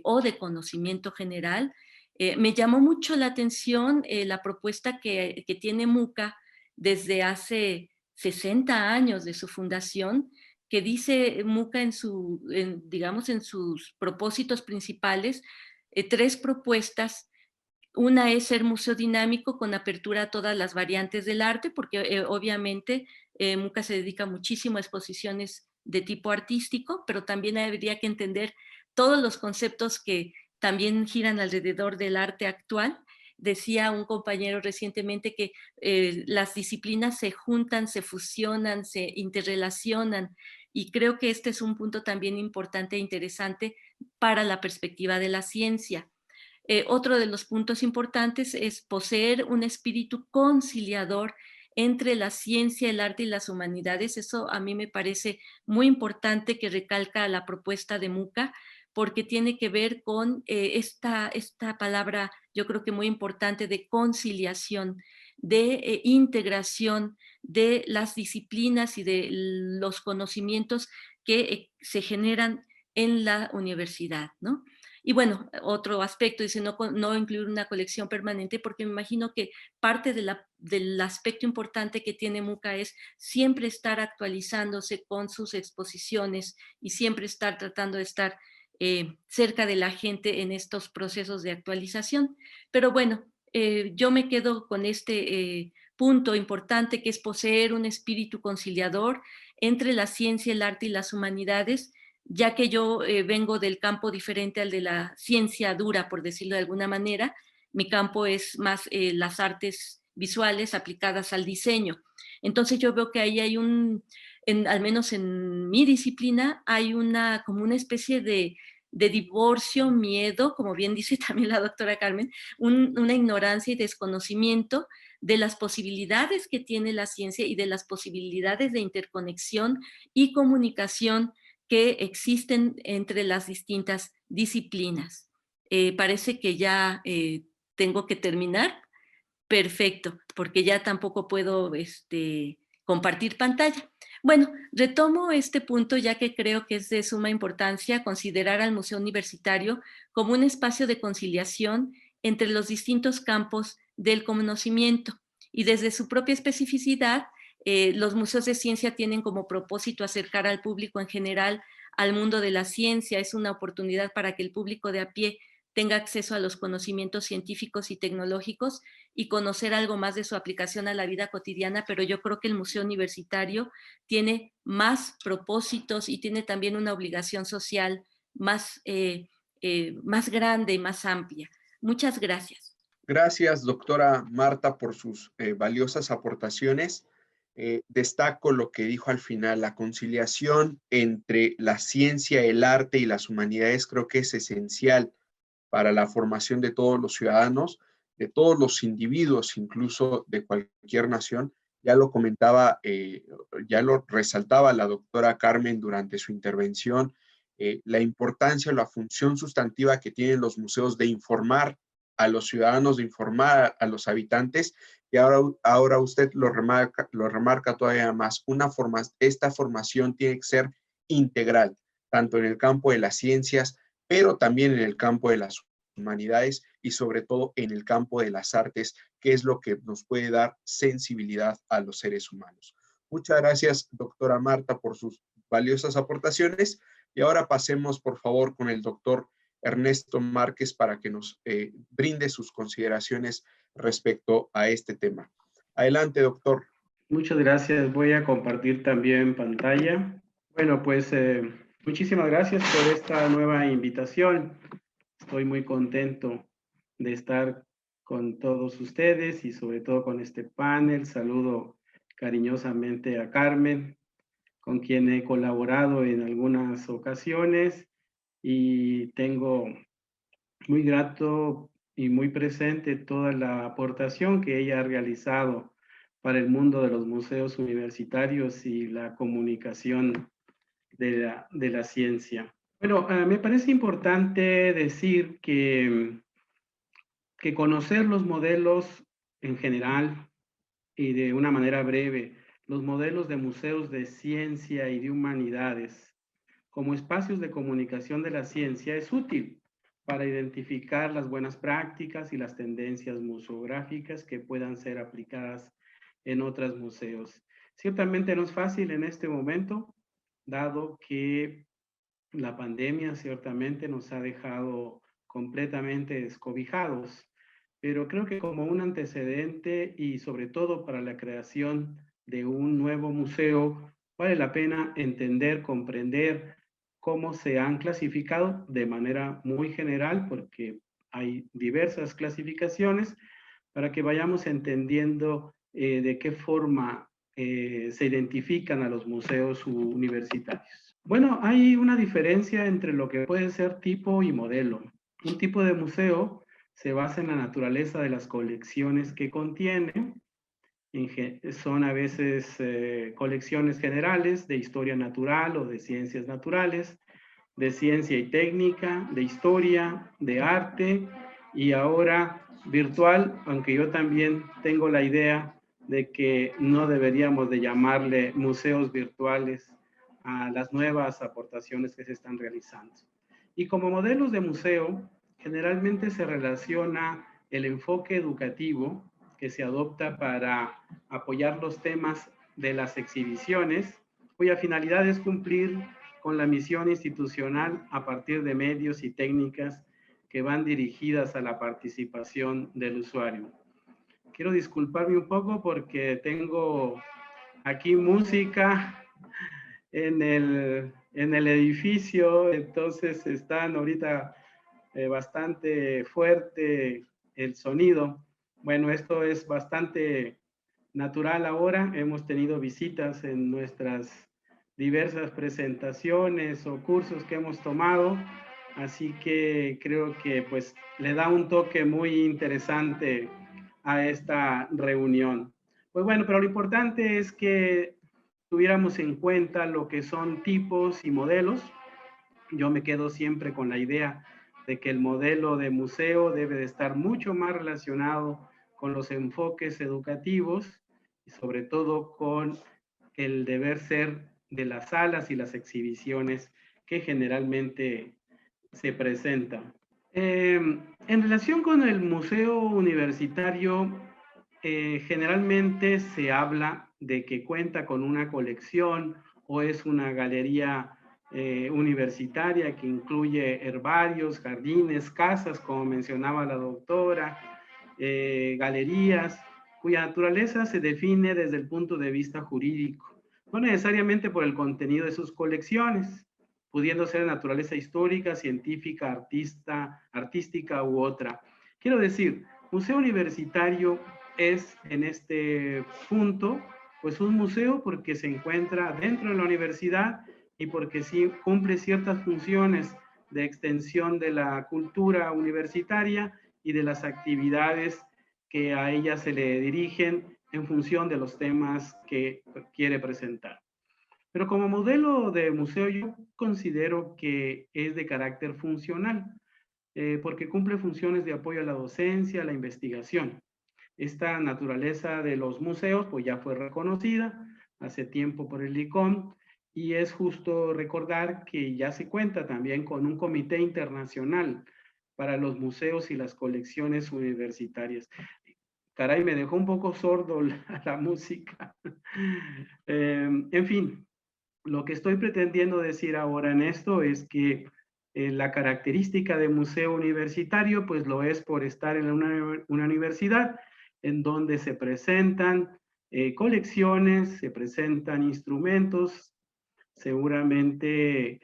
o de conocimiento general, me llamó mucho la atención la propuesta que tiene MUCA desde hace 60 años de su fundación, que dice MUCA digamos, en sus propósitos principales, 3 propuestas. Una es ser museo dinámico con apertura a todas las variantes del arte, porque obviamente MUCA se dedica muchísimo a exposiciones de tipo artístico, pero también habría que entender todos los conceptos que también giran alrededor del arte actual. Decía un compañero recientemente que las disciplinas se juntan, se fusionan, se interrelacionan, y creo que este es un punto también importante e interesante para la perspectiva de la ciencia. Otro de los puntos importantes es poseer un espíritu conciliador entre la ciencia, el arte y las humanidades. Eso a mí me parece muy importante, que recalca la propuesta de MUCA, porque tiene que ver con esta palabra, yo creo que muy importante, de conciliación, de integración de las disciplinas y de los conocimientos que se generan en la universidad, ¿no? Y bueno, otro aspecto dice no incluir una colección permanente, porque me imagino que parte del aspecto importante que tiene MUCA es siempre estar actualizándose con sus exposiciones y siempre estar tratando de estar cerca de la gente en estos procesos de actualización. Pero bueno, yo me quedo con este punto importante, que es poseer un espíritu conciliador entre la ciencia, el arte y las humanidades, ya que yo vengo del campo diferente al de la ciencia dura, por decirlo de alguna manera. Mi campo es más las artes visuales aplicadas al diseño. Entonces yo veo que ahí hay al menos en mi disciplina, hay como una especie de divorcio, miedo, como bien dice también la doctora Carmen, una ignorancia y desconocimiento de las posibilidades que tiene la ciencia y de las posibilidades de interconexión y comunicación que existen entre las distintas disciplinas. Parece que ya tengo que terminar. Perfecto, porque ya tampoco puedo compartir pantalla. Bueno, retomo este punto, ya que creo que es de suma importancia considerar al Museo Universitario como un espacio de conciliación entre los distintos campos del conocimiento, y desde su propia especificidad, los museos de ciencia tienen como propósito acercar al público en general al mundo de la ciencia. Es una oportunidad para que el público de a pie tenga acceso a los conocimientos científicos y tecnológicos y conocer algo más de su aplicación a la vida cotidiana, pero yo creo que el Museo Universitario tiene más propósitos y tiene también una obligación social más, más grande y más amplia. Muchas gracias. Gracias, doctora Marta, por sus valiosas aportaciones. Destaco lo que dijo al final, la conciliación entre la ciencia, el arte y las humanidades creo que es esencial para la formación de todos los ciudadanos, de todos los individuos, incluso de cualquier nación. Ya lo comentaba, ya lo resaltaba la doctora Carmen durante su intervención, la importancia o la función sustantiva que tienen los museos de informar a los ciudadanos, de informar a los habitantes, y ahora usted lo remarca todavía más. Esta formación tiene que ser integral, tanto en el campo de las ciencias, pero también en el campo de las humanidades y sobre todo en el campo de las artes, que es lo que nos puede dar sensibilidad a los seres humanos. Muchas gracias, doctora Marta, por sus valiosas aportaciones. Y ahora pasemos, por favor, con el doctor Ernesto Márquez para que nos brinde sus consideraciones respecto a este tema. Adelante, doctor. Muchas gracias. Voy a compartir también pantalla. Bueno, pues muchísimas gracias por esta nueva invitación. Estoy muy contento de estar con todos ustedes y sobre todo con este panel. Saludo cariñosamente a Carmen, con quien he colaborado en algunas ocasiones y tengo muy grato y muy presente toda la aportación que ella ha realizado para el mundo de los museos universitarios y la comunicación de la ciencia. Bueno, me parece importante decir que conocer los modelos en general y de una manera breve, los modelos de museos de ciencia y de humanidades como espacios de comunicación de la ciencia es útil para identificar las buenas prácticas y las tendencias museográficas que puedan ser aplicadas en otros museos. Ciertamente no es fácil en este momento, dado que la pandemia ciertamente nos ha dejado completamente descobijados, pero creo que como un antecedente y sobre todo para la creación de un nuevo museo, vale la pena entender, comprender cómo se han clasificado de manera muy general, porque hay diversas clasificaciones, para que vayamos entendiendo de qué forma se identifican a los museos universitarios. Bueno, hay una diferencia entre lo que puede ser tipo y modelo. Un tipo de museo se basa en la naturaleza de las colecciones que contiene. Son a veces colecciones generales de historia natural o de ciencias naturales, de ciencia y técnica, de historia, de arte y ahora virtual, aunque yo también tengo la idea de que no deberíamos de llamarle museos virtuales a las nuevas aportaciones que se están realizando. Y como modelos de museo, generalmente se relaciona el enfoque educativo que se adopta para apoyar los temas de las exhibiciones, cuya finalidad es cumplir con la misión institucional a partir de medios y técnicas que van dirigidas a la participación del usuario. Quiero disculparme un poco porque tengo aquí música en el edificio, entonces están ahorita bastante fuerte el sonido. Bueno, esto es bastante natural ahora. Hemos tenido visitas en nuestras diversas presentaciones o cursos que hemos tomado, así que creo que pues le da un toque muy interesante a esta reunión. Pues bueno, pero lo importante es que tuviéramos en cuenta lo que son tipos y modelos. Yo me quedo siempre con la idea de que el modelo de museo debe de estar mucho más relacionado con los enfoques educativos y sobre todo con el deber ser de las salas y las exhibiciones que generalmente se presentan. En relación con el museo universitario, generalmente se habla de que cuenta con una colección o es una galería universitaria que incluye herbarios, jardines, casas, como mencionaba la doctora, galerías, cuya naturaleza se define desde el punto de vista jurídico, no necesariamente por el contenido de sus colecciones, pudiendo ser de naturaleza histórica, científica, artística u otra. Quiero decir, museo universitario es en este punto, pues un museo porque se encuentra dentro de la universidad y porque sí cumple ciertas funciones de extensión de la cultura universitaria y de las actividades que a ella se le dirigen en función de los temas que quiere presentar. Pero como modelo de museo yo considero que es de carácter funcional, porque cumple funciones de apoyo a la docencia, a la investigación. Esta naturaleza de los museos pues ya fue reconocida hace tiempo por el ICOM y es justo recordar que ya se cuenta también con un comité internacional para los museos y las colecciones universitarias. Caray, me dejó un poco sordo la música. En fin, lo que estoy pretendiendo decir ahora en esto es que la característica de museo universitario, pues lo es por estar en una universidad en donde se presentan colecciones, se presentan instrumentos, seguramente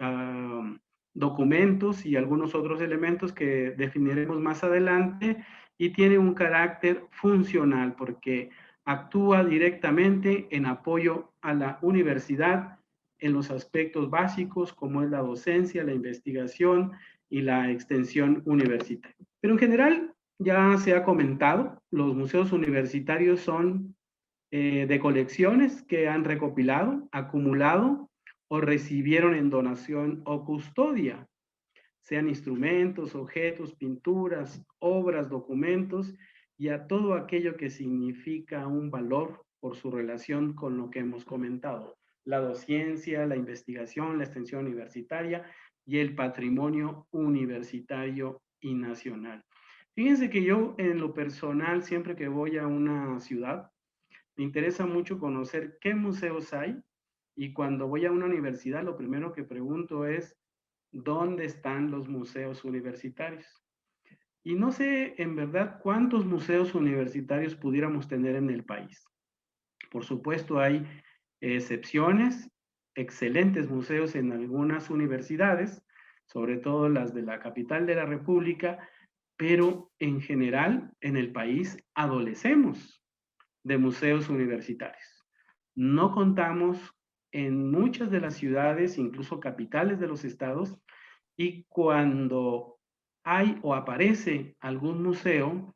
documentos y algunos otros elementos que definiremos más adelante, y tiene un carácter funcional porque actúa directamente en apoyo a la universidad en los aspectos básicos como es la docencia, la investigación y la extensión universitaria. Pero en general, ya se ha comentado, los museos universitarios son de colecciones que han recopilado, acumulado o recibieron en donación o custodia, sean instrumentos, objetos, pinturas, obras, documentos y a todo aquello que significa un valor por su relación con lo que hemos comentado, la docencia, la investigación, la extensión universitaria y el patrimonio universitario y nacional. Fíjense que yo en lo personal, siempre que voy a una ciudad, me interesa mucho conocer qué museos hay y cuando voy a una universidad lo primero que pregunto es ¿dónde están los museos universitarios? Y no sé en verdad cuántos museos universitarios pudiéramos tener en el país. Por supuesto hay excepciones, excelentes museos en algunas universidades, sobre todo las de la capital de la República, pero en general en el país adolecemos de museos universitarios. No contamos en muchas de las ciudades, incluso capitales de los estados, y cuando hay o aparece algún museo,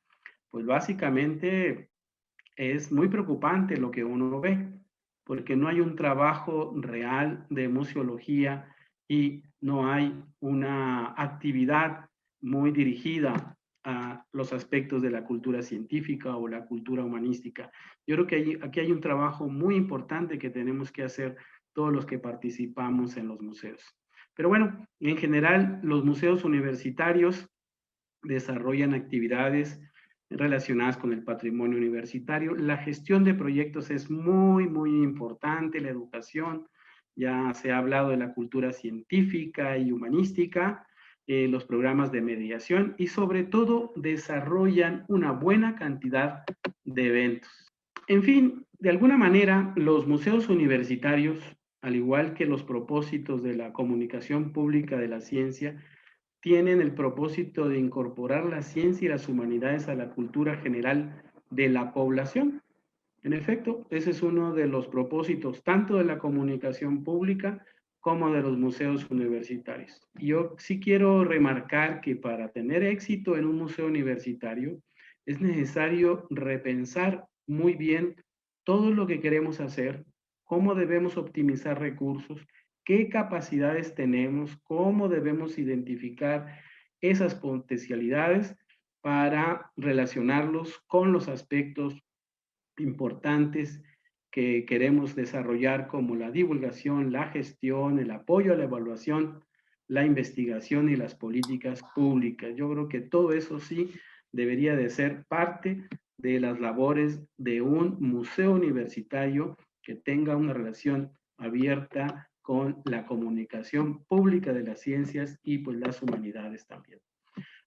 pues básicamente es muy preocupante lo que uno ve, porque no hay un trabajo real de museología y no hay una actividad muy dirigida a los aspectos de la cultura científica o la cultura humanística. Yo creo que aquí hay un trabajo muy importante que tenemos que hacer todos los que participamos en los museos. Pero bueno, en general, los museos universitarios desarrollan actividades relacionadas con el patrimonio universitario. La gestión de proyectos es muy, muy importante, la educación. Ya se ha hablado de la cultura científica y humanística, los programas de mediación y sobre todo desarrollan una buena cantidad de eventos. En fin, de alguna manera, los museos universitarios, al igual que los propósitos de la comunicación pública de la ciencia, tienen el propósito de incorporar la ciencia y las humanidades a la cultura general de la población. En efecto, ese es uno de los propósitos tanto de la comunicación pública como de los museos universitarios. Yo sí quiero remarcar que para tener éxito en un museo universitario es necesario repensar muy bien todo lo que queremos hacer, cómo debemos optimizar recursos, qué capacidades tenemos, cómo debemos identificar esas potencialidades para relacionarlos con los aspectos importantes que queremos desarrollar como la divulgación, la gestión, el apoyo a la evaluación, la investigación y las políticas públicas. Yo creo que todo eso sí debería de ser parte de las labores de un museo universitario que tenga una relación abierta con la comunicación pública de las ciencias y pues las humanidades también.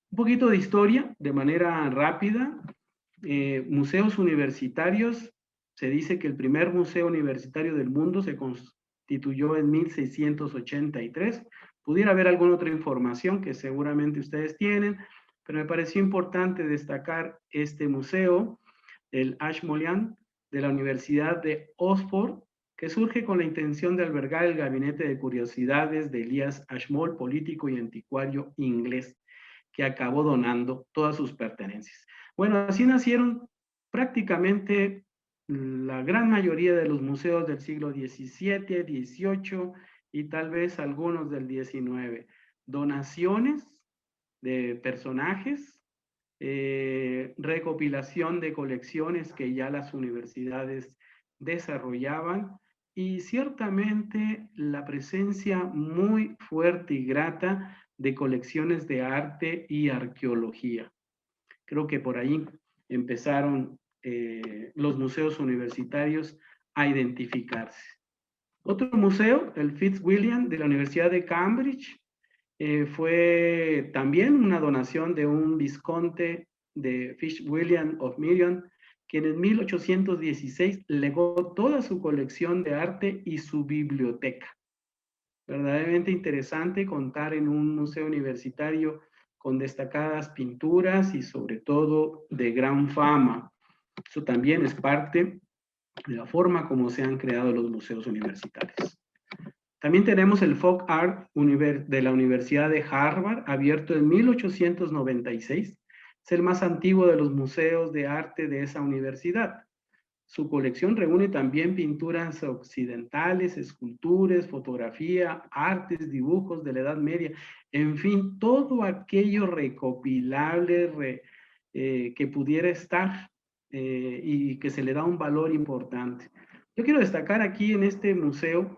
Un poquito de historia, de manera rápida. Museos universitarios, se dice que el primer museo universitario del mundo se constituyó en 1683. Pudiera haber alguna otra información que seguramente ustedes tienen, pero me pareció importante destacar este museo, el Ashmolean, de la Universidad de Oxford, que surge con la intención de albergar el gabinete de curiosidades de Elias Ashmole, político y anticuario inglés, que acabó donando todas sus pertenencias. Bueno, así nacieron prácticamente la gran mayoría de los museos del siglo XVII, XVIII y tal vez algunos del XIX. Donaciones de personajes, recopilación de colecciones que ya las universidades desarrollaban y ciertamente la presencia muy fuerte y grata de colecciones de arte y arqueología. Creo que por ahí empezaron los museos universitarios a identificarse. Otro museo, el Fitzwilliam de la Universidad de Cambridge, fue también una donación de un visconde de Fitzwilliam of Miriam, quien en 1816 legó toda su colección de arte y su biblioteca. Verdaderamente interesante contar en un museo universitario con destacadas pinturas y sobre todo de gran fama. Eso también es parte de la forma como se han creado los museos universitarios. También tenemos el Folk Art de la Universidad de Harvard, abierto en 1896. Es el más antiguo de los museos de arte de esa universidad. Su colección reúne también pinturas occidentales, esculturas, fotografía, artes, dibujos de la Edad Media, en fin, todo aquello recopilable que pudiera estar y que se le da un valor importante. Yo quiero destacar aquí en este museo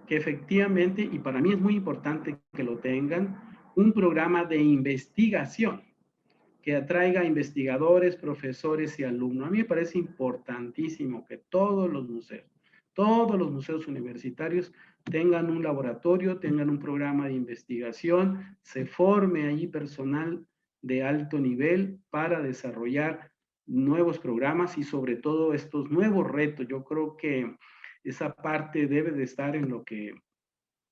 que efectivamente, y para mí es muy importante que lo tengan, un programa de investigación que atraiga a investigadores, profesores y alumnos. A mí me parece importantísimo que todos los museos universitarios tengan un laboratorio, tengan un programa de investigación, se forme ahí personal de alto nivel para desarrollar nuevos programas y sobre todo estos nuevos retos. Yo creo que esa parte debe de estar en lo que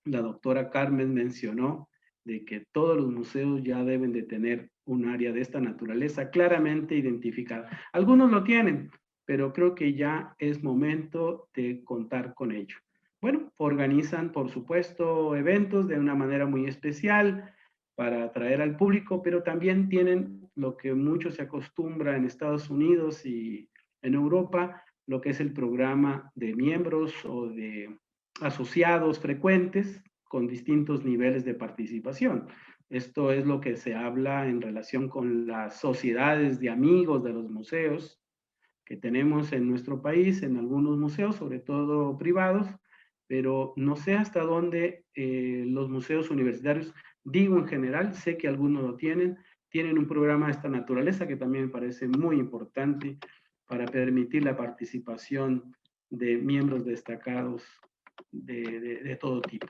la doctora Carmen mencionó, de que todos los museos ya deben de tener un área de esta naturaleza claramente identificada. Algunos lo tienen, pero creo que ya es momento de contar con ello. Bueno, organizan, por supuesto, eventos de una manera muy especial para atraer al público, pero también tienen lo que mucho se acostumbra en Estados Unidos y en Europa, lo que es el programa de miembros o de asociados frecuentes con distintos niveles de participación. Esto es lo que se habla en relación con las sociedades de amigos de los museos que tenemos en nuestro país, en algunos museos, sobre todo privados, pero no sé hasta dónde los museos universitarios, digo en general, sé que algunos lo tienen un programa de esta naturaleza que también me parece muy importante para permitir la participación de miembros destacados de todo tipo.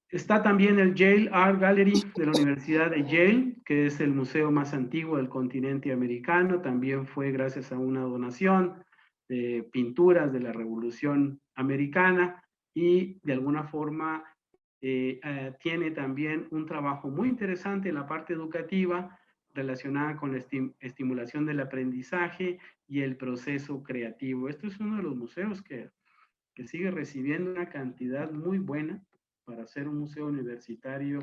Está también el Yale Art Gallery de la Universidad de Yale, que es el museo más antiguo del continente americano. También fue gracias a una donación de pinturas de la Revolución Americana y de alguna forma tiene también un trabajo muy interesante en la parte educativa relacionada con la estimulación del aprendizaje y el proceso creativo. Esto es uno de los museos que sigue recibiendo una cantidad muy buena para ser un museo universitario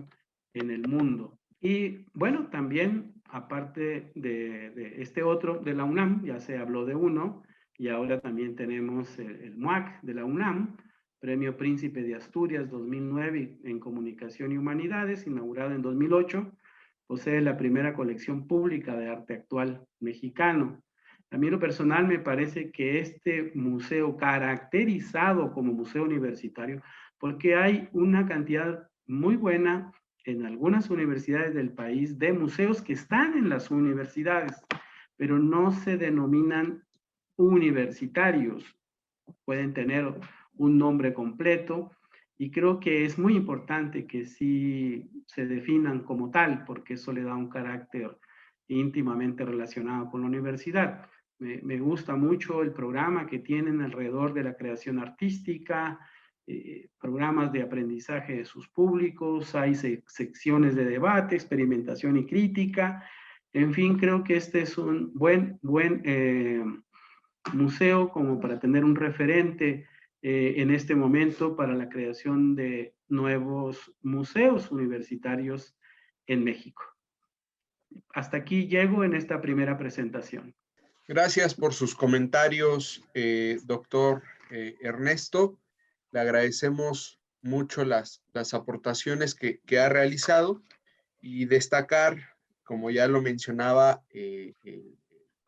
en el mundo. Y bueno, también, aparte de este otro, de la UNAM, ya se habló de uno, y ahora también tenemos el MUAC de la UNAM, Premio Príncipe de Asturias 2009 en Comunicación y Humanidades, inaugurado en 2008, posee la primera colección pública de arte actual mexicano. A mí en lo personal me parece que este museo, caracterizado como museo universitario, porque hay una cantidad muy buena en algunas universidades del país de museos que están en las universidades, pero no se denominan universitarios. Pueden tener un nombre completo, Y creo que es muy importante que sí se definan como tal, porque eso le da un carácter íntimamente relacionado con la universidad. Me gusta mucho el programa que tienen alrededor de la creación artística, programas de aprendizaje de sus públicos, hay secciones de debate, experimentación y crítica. En fin, creo que este es un buen museo como para tener un referente en este momento para la creación de nuevos museos universitarios en México. Hasta aquí llego en esta primera presentación. Gracias por sus comentarios, doctor Ernesto. Le agradecemos mucho las aportaciones que ha realizado y destacar, como ya lo mencionaba, que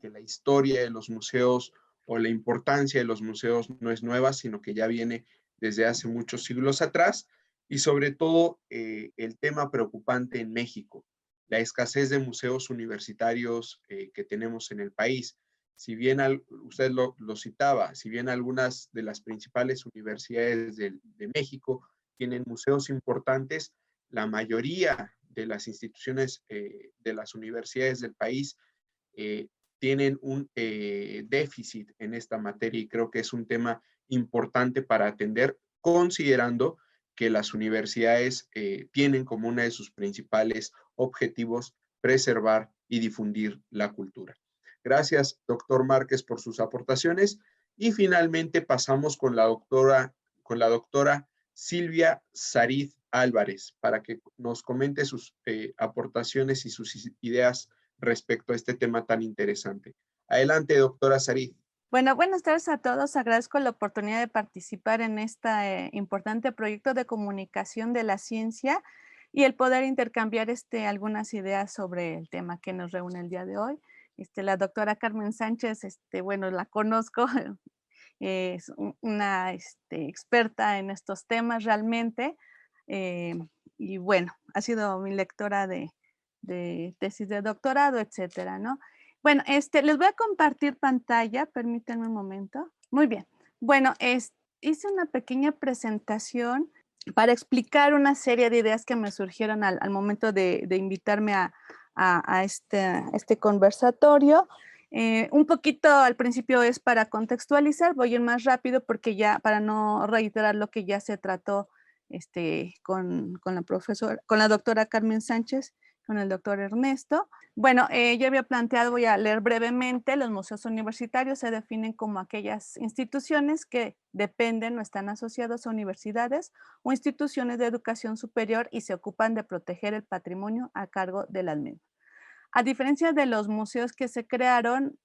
la historia de los museos o la importancia de los museos no es nueva, sino que ya viene desde hace muchos siglos atrás, y sobre todo el tema preocupante en México, la escasez de museos universitarios que tenemos en el país. Si bien usted lo citaba, si bien algunas de las principales universidades de México tienen museos importantes, la mayoría de las instituciones de las universidades del país tienen un déficit en esta materia, y creo que es un tema importante para atender, considerando que las universidades tienen como uno de sus principales objetivos preservar y difundir la cultura. Gracias, doctor Márquez, por sus aportaciones. Y finalmente pasamos con la doctora Silvia Sarid Álvarez para que nos comente sus aportaciones y sus ideas respecto a este tema tan interesante. Adelante, doctora Sarid. Bueno, buenas tardes a todos. Agradezco la oportunidad de participar en este importante proyecto de comunicación de la ciencia y el poder intercambiar algunas ideas sobre el tema que nos reúne el día de hoy. La doctora Carmen Sánchez, bueno, la conozco, es una experta en estos temas realmente. Y bueno, ha sido mi lectora de tesis de doctorado, etcétera, ¿no? Bueno, les voy a compartir pantalla, permítanme un momento. Muy bien. Bueno, hice una pequeña presentación para explicar una serie de ideas que me surgieron al momento de invitarme a este conversatorio. Un poquito al principio es para contextualizar, voy a ir más rápido porque ya, para no reiterar lo que ya se trató con la doctora Carmen Sánchez, con el doctor Ernesto. Bueno, yo había planteado, voy a leer brevemente, los museos universitarios se definen como aquellas instituciones que dependen o están asociados a universidades o instituciones de educación superior y se ocupan de proteger el patrimonio a cargo de las mismas. A diferencia de los museos que se crearon,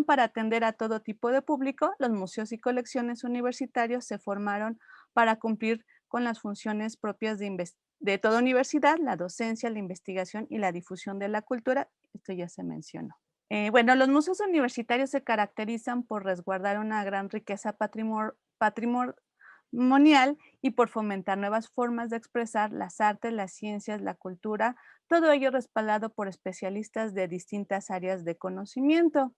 para atender a todo tipo de público, los museos y colecciones universitarios se formaron para cumplir con las funciones propias de toda universidad, la docencia, la investigación y la difusión de la cultura. Esto ya se mencionó. Bueno, los museos universitarios se caracterizan por resguardar una gran riqueza patrimonial y por fomentar nuevas formas de expresar las artes, las ciencias, la cultura, todo ello respaldado por especialistas de distintas áreas de conocimiento.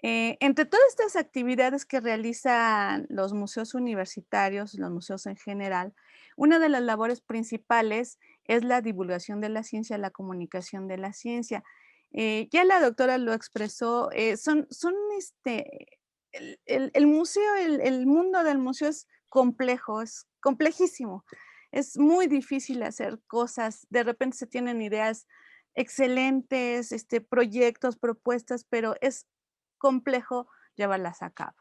Entre todas estas actividades que realizan los museos universitarios, los museos en general, una de las labores principales es la divulgación de la ciencia, la comunicación de la ciencia. Ya la doctora lo expresó, el museo, el mundo del museo es complejo, es complejísimo. Es muy difícil hacer cosas, de repente se tienen ideas excelentes, proyectos, propuestas, pero es complejo llevarlas a cabo.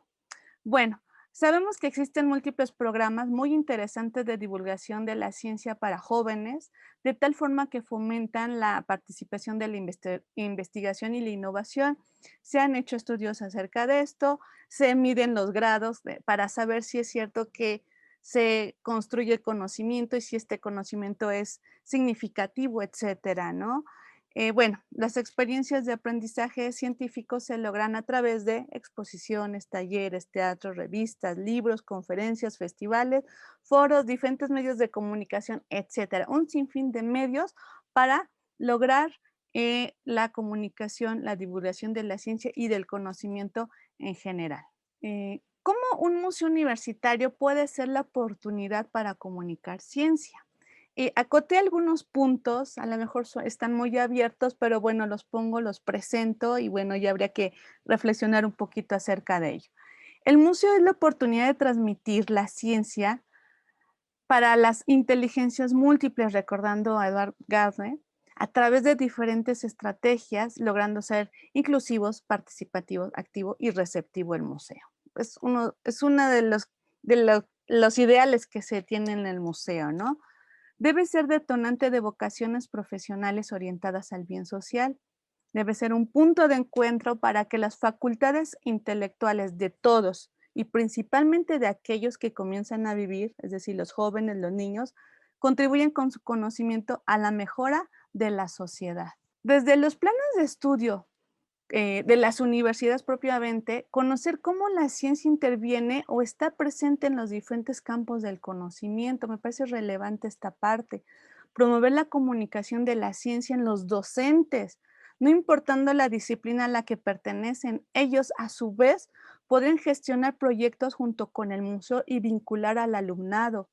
Bueno, sabemos que existen múltiples programas muy interesantes de divulgación de la ciencia para jóvenes, de tal forma que fomentan la participación de la investigación y la innovación. Se han hecho estudios acerca de esto, se miden los grados para saber si es cierto que se construye conocimiento y si este conocimiento es significativo, etcétera, ¿no? Bueno, las experiencias de aprendizaje científico se logran a través de exposiciones, talleres, teatros, revistas, libros, conferencias, festivales, foros, diferentes medios de comunicación, etcétera. Un sinfín de medios para lograr la comunicación, la divulgación de la ciencia y del conocimiento en general. ¿Cómo un museo universitario puede ser la oportunidad para comunicar ciencia? Acoté algunos puntos, a lo mejor están muy abiertos, pero bueno, los pongo, los presento y bueno, ya habría que reflexionar un poquito acerca de ello. El museo es la oportunidad de transmitir la ciencia para las inteligencias múltiples, recordando a Edward Gardner, a través de diferentes estrategias, logrando ser inclusivos, participativos, activo y receptivo el museo. Es uno de los ideales que se tienen en el museo, ¿no? Debe ser detonante de vocaciones profesionales orientadas al bien social. Debe ser un punto de encuentro para que las facultades intelectuales de todos y principalmente de aquellos que comienzan a vivir, es decir, los jóvenes, los niños, contribuyen con su conocimiento a la mejora de la sociedad. Desde los planes de estudio de las universidades propiamente, conocer cómo la ciencia interviene o está presente en los diferentes campos del conocimiento. Me parece relevante esta parte. Promover la comunicación de la ciencia en los docentes, no importando la disciplina a la que pertenecen. Ellos, a su vez, pueden gestionar proyectos junto con el museo y vincular al alumnado.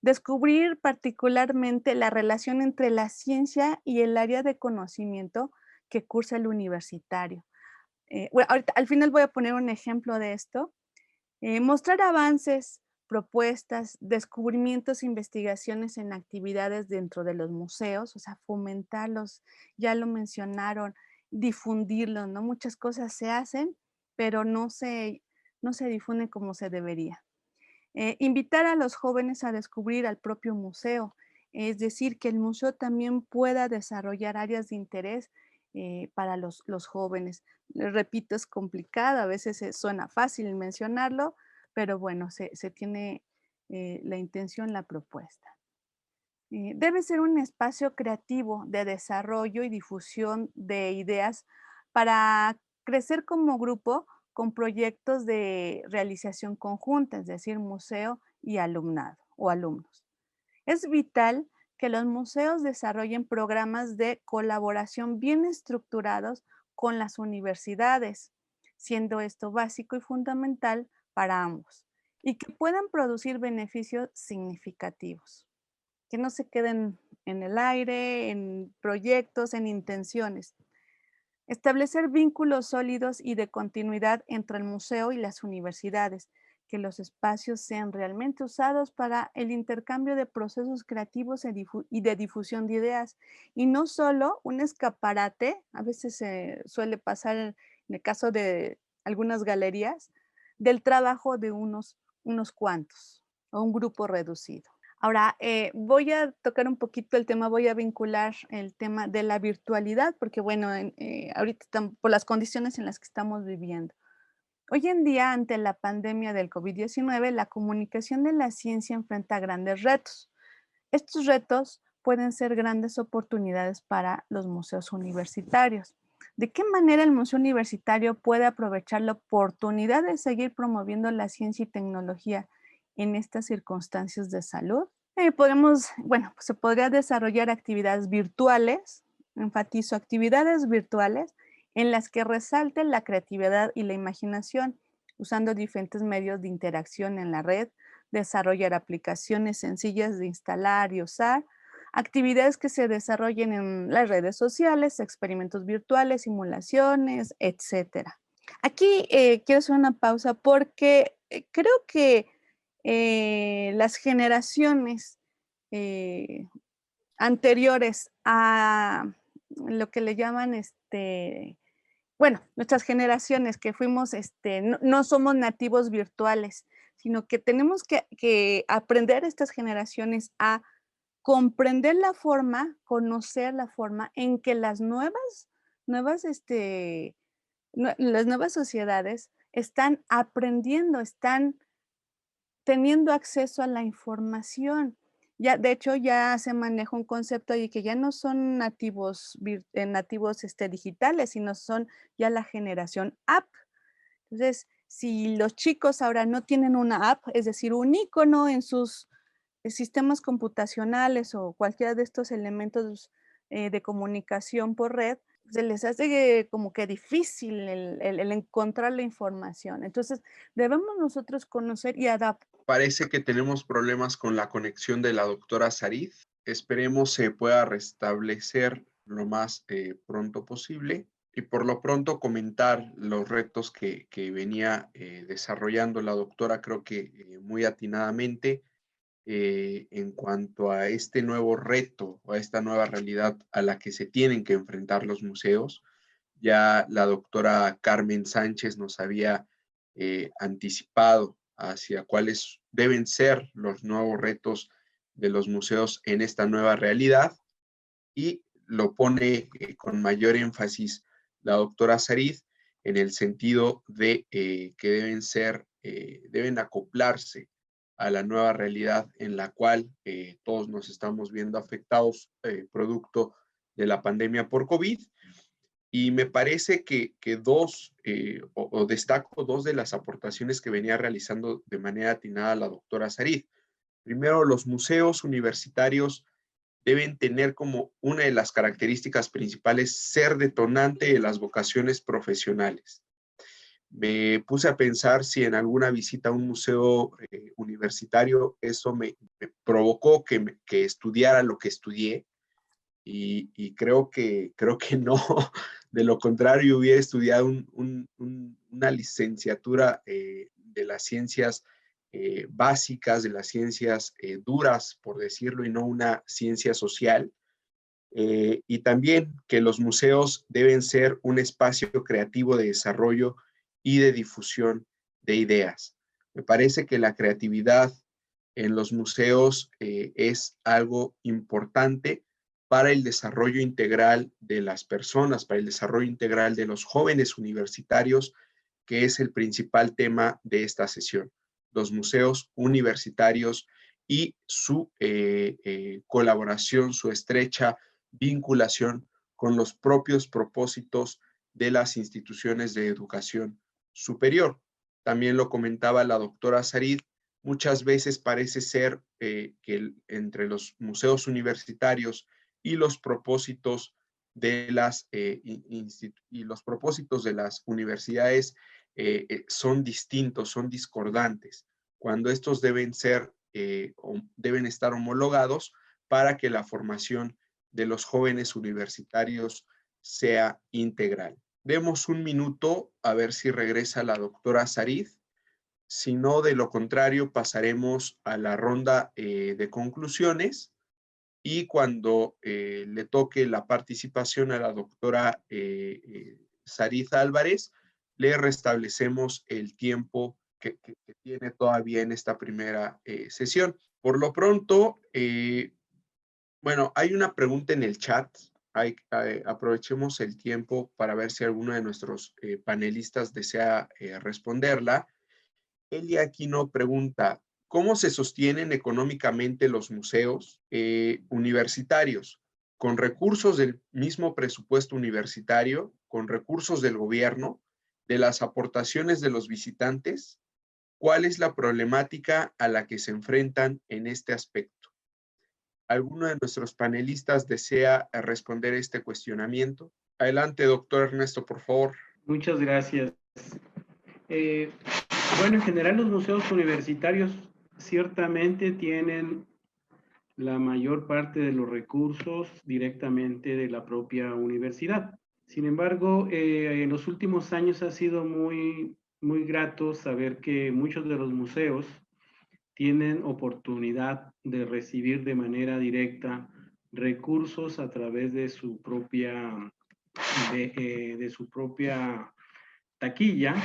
Descubrir particularmente la relación entre la ciencia y el área de conocimiento que cursa el universitario. Bueno, ahorita, al final voy a poner un ejemplo de esto. Mostrar avances, propuestas, descubrimientos, investigaciones en actividades dentro de los museos, o sea, fomentarlos, ya lo mencionaron, difundirlos, ¿no? Muchas cosas se hacen, pero no se difunden como se debería. Invitar a los jóvenes a descubrir al propio museo, es decir, que el museo también pueda desarrollar áreas de interés para los jóvenes. Repito, es complicado, a veces suena fácil mencionarlo, pero bueno, se tiene la intención, la propuesta. Debe ser un espacio creativo de desarrollo y difusión de ideas para crecer como grupo con proyectos de realización conjunta, es decir, museo y alumnado o alumnos. Es vital que los museos desarrollen programas de colaboración bien estructurados con las universidades, siendo esto básico y fundamental para ambos, y que puedan producir beneficios significativos, que no se queden en el aire, en proyectos, en intenciones. Establecer vínculos sólidos y de continuidad entre el museo y las universidades, que los espacios sean realmente usados para el intercambio de procesos creativos y de difusión de ideas, y no solo un escaparate, a veces se suele pasar en el caso de algunas galerías, del trabajo de unos cuantos o un grupo reducido. Ahora, voy a tocar un poquito el tema, voy a vincular el tema de la virtualidad, porque bueno, ahorita por las condiciones en las que estamos viviendo. Hoy en día, ante la pandemia del COVID-19, la comunicación de la ciencia enfrenta grandes retos. Estos retos pueden ser grandes oportunidades para los museos universitarios. ¿De qué manera el museo universitario puede aprovechar la oportunidad de seguir promoviendo la ciencia y tecnología en estas circunstancias de salud? Bueno, pues se podría desarrollar actividades virtuales, enfatizo actividades virtuales, en las que resalten la creatividad y la imaginación, usando diferentes medios de interacción en la red, desarrollar aplicaciones sencillas de instalar y usar, actividades que se desarrollen en las redes sociales, experimentos virtuales, simulaciones, etcétera. Aquí quiero hacer una pausa porque creo que las generaciones eh, anteriores a lo que le llaman, bueno, nuestras generaciones que fuimos, no somos nativos virtuales, sino que tenemos que aprender estas generaciones a comprender la forma, conocer la forma en que nuevas, las nuevas sociedades están aprendiendo, están teniendo acceso a la información. Ya, de hecho, ya se maneja un concepto de que ya no son nativos, digitales, sino son ya la generación app. Entonces, si los chicos ahora no tienen una app, es decir, un icono en sus sistemas computacionales o cualquiera de estos elementos de comunicación por red, se les hace como que difícil el encontrar la información. Entonces, debemos nosotros conocer y adaptar. Parece que tenemos problemas con la conexión de la doctora Sarid. Esperemos se pueda restablecer lo más pronto posible y por lo pronto comentar los retos que venía desarrollando la doctora, creo que muy atinadamente, en cuanto a este nuevo reto o a esta nueva realidad a la que se tienen que enfrentar los museos. Ya la doctora Carmen Sánchez nos había anticipado hacia cuáles deben ser los nuevos retos de los museos en esta nueva realidad y lo pone con mayor énfasis la doctora Sarid en el sentido de que deben acoplarse a la nueva realidad en la cual todos nos estamos viendo afectados producto de la pandemia por COVID. Y me parece que destaco dos de las aportaciones que venía realizando de manera atinada la doctora Sarid. Primero, los museos universitarios deben tener como una de las características principales ser detonante de las vocaciones profesionales. Me puse a pensar si en alguna visita a un museo universitario eso me provocó que estudiara lo que estudié y creo que no. De lo contrario, hubiera estudiado una licenciatura de las ciencias básicas, de las ciencias duras, por decirlo, y no una ciencia social. Y también que los museos deben ser un espacio creativo de desarrollo y de difusión de ideas. Me parece que la creatividad en los museos es algo importante para el desarrollo integral de las personas, para el desarrollo integral de los jóvenes universitarios, que es el principal tema de esta sesión. Los museos universitarios y su colaboración, su estrecha vinculación con los propios propósitos de las instituciones de educación superior. También lo comentaba la doctora Sarid, muchas veces parece ser que entre los museos universitarios y los propósitos de las, y los propósitos de las universidades son distintos, son discordantes, cuando estos deben ser, deben estar homologados para que la formación de los jóvenes universitarios sea integral. Demos un minuto a ver si regresa la doctora Sarid. Si no, de lo contrario, pasaremos a la ronda de conclusiones y cuando le toque la participación a la doctora Sarid Álvarez, le restablecemos el tiempo que tiene todavía en esta primera sesión. Por lo pronto, bueno, hay una pregunta en el chat. Aprovechemos el tiempo para ver si alguno de nuestros panelistas desea responderla. Elia Aquino pregunta, ¿cómo se sostienen económicamente los museos universitarios? ¿Con recursos del mismo presupuesto universitario, con recursos del gobierno, de las aportaciones de los visitantes? ¿Cuál es la problemática a la que se enfrentan en este aspecto? ¿Alguno de nuestros panelistas desea responder este cuestionamiento? Adelante, doctor Ernesto, por favor. Muchas gracias. Bueno, en general los museos universitarios ciertamente tienen la mayor parte de los recursos directamente de la propia universidad. Sin embargo, en los últimos años ha sido muy grato saber que muchos de los museos tienen oportunidad de recibir de manera directa recursos a través de su propia taquilla,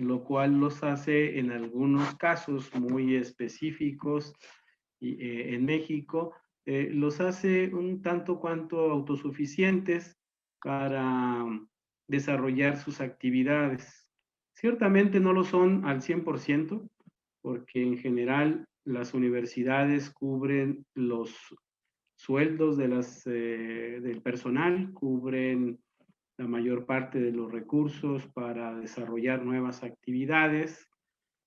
lo cual los hace en algunos casos muy específicos en México, los hace un tanto cuanto autosuficientes para desarrollar sus actividades. Ciertamente no lo son al 100%, porque en general las universidades cubren los sueldos del personal, cubren la mayor parte de los recursos para desarrollar nuevas actividades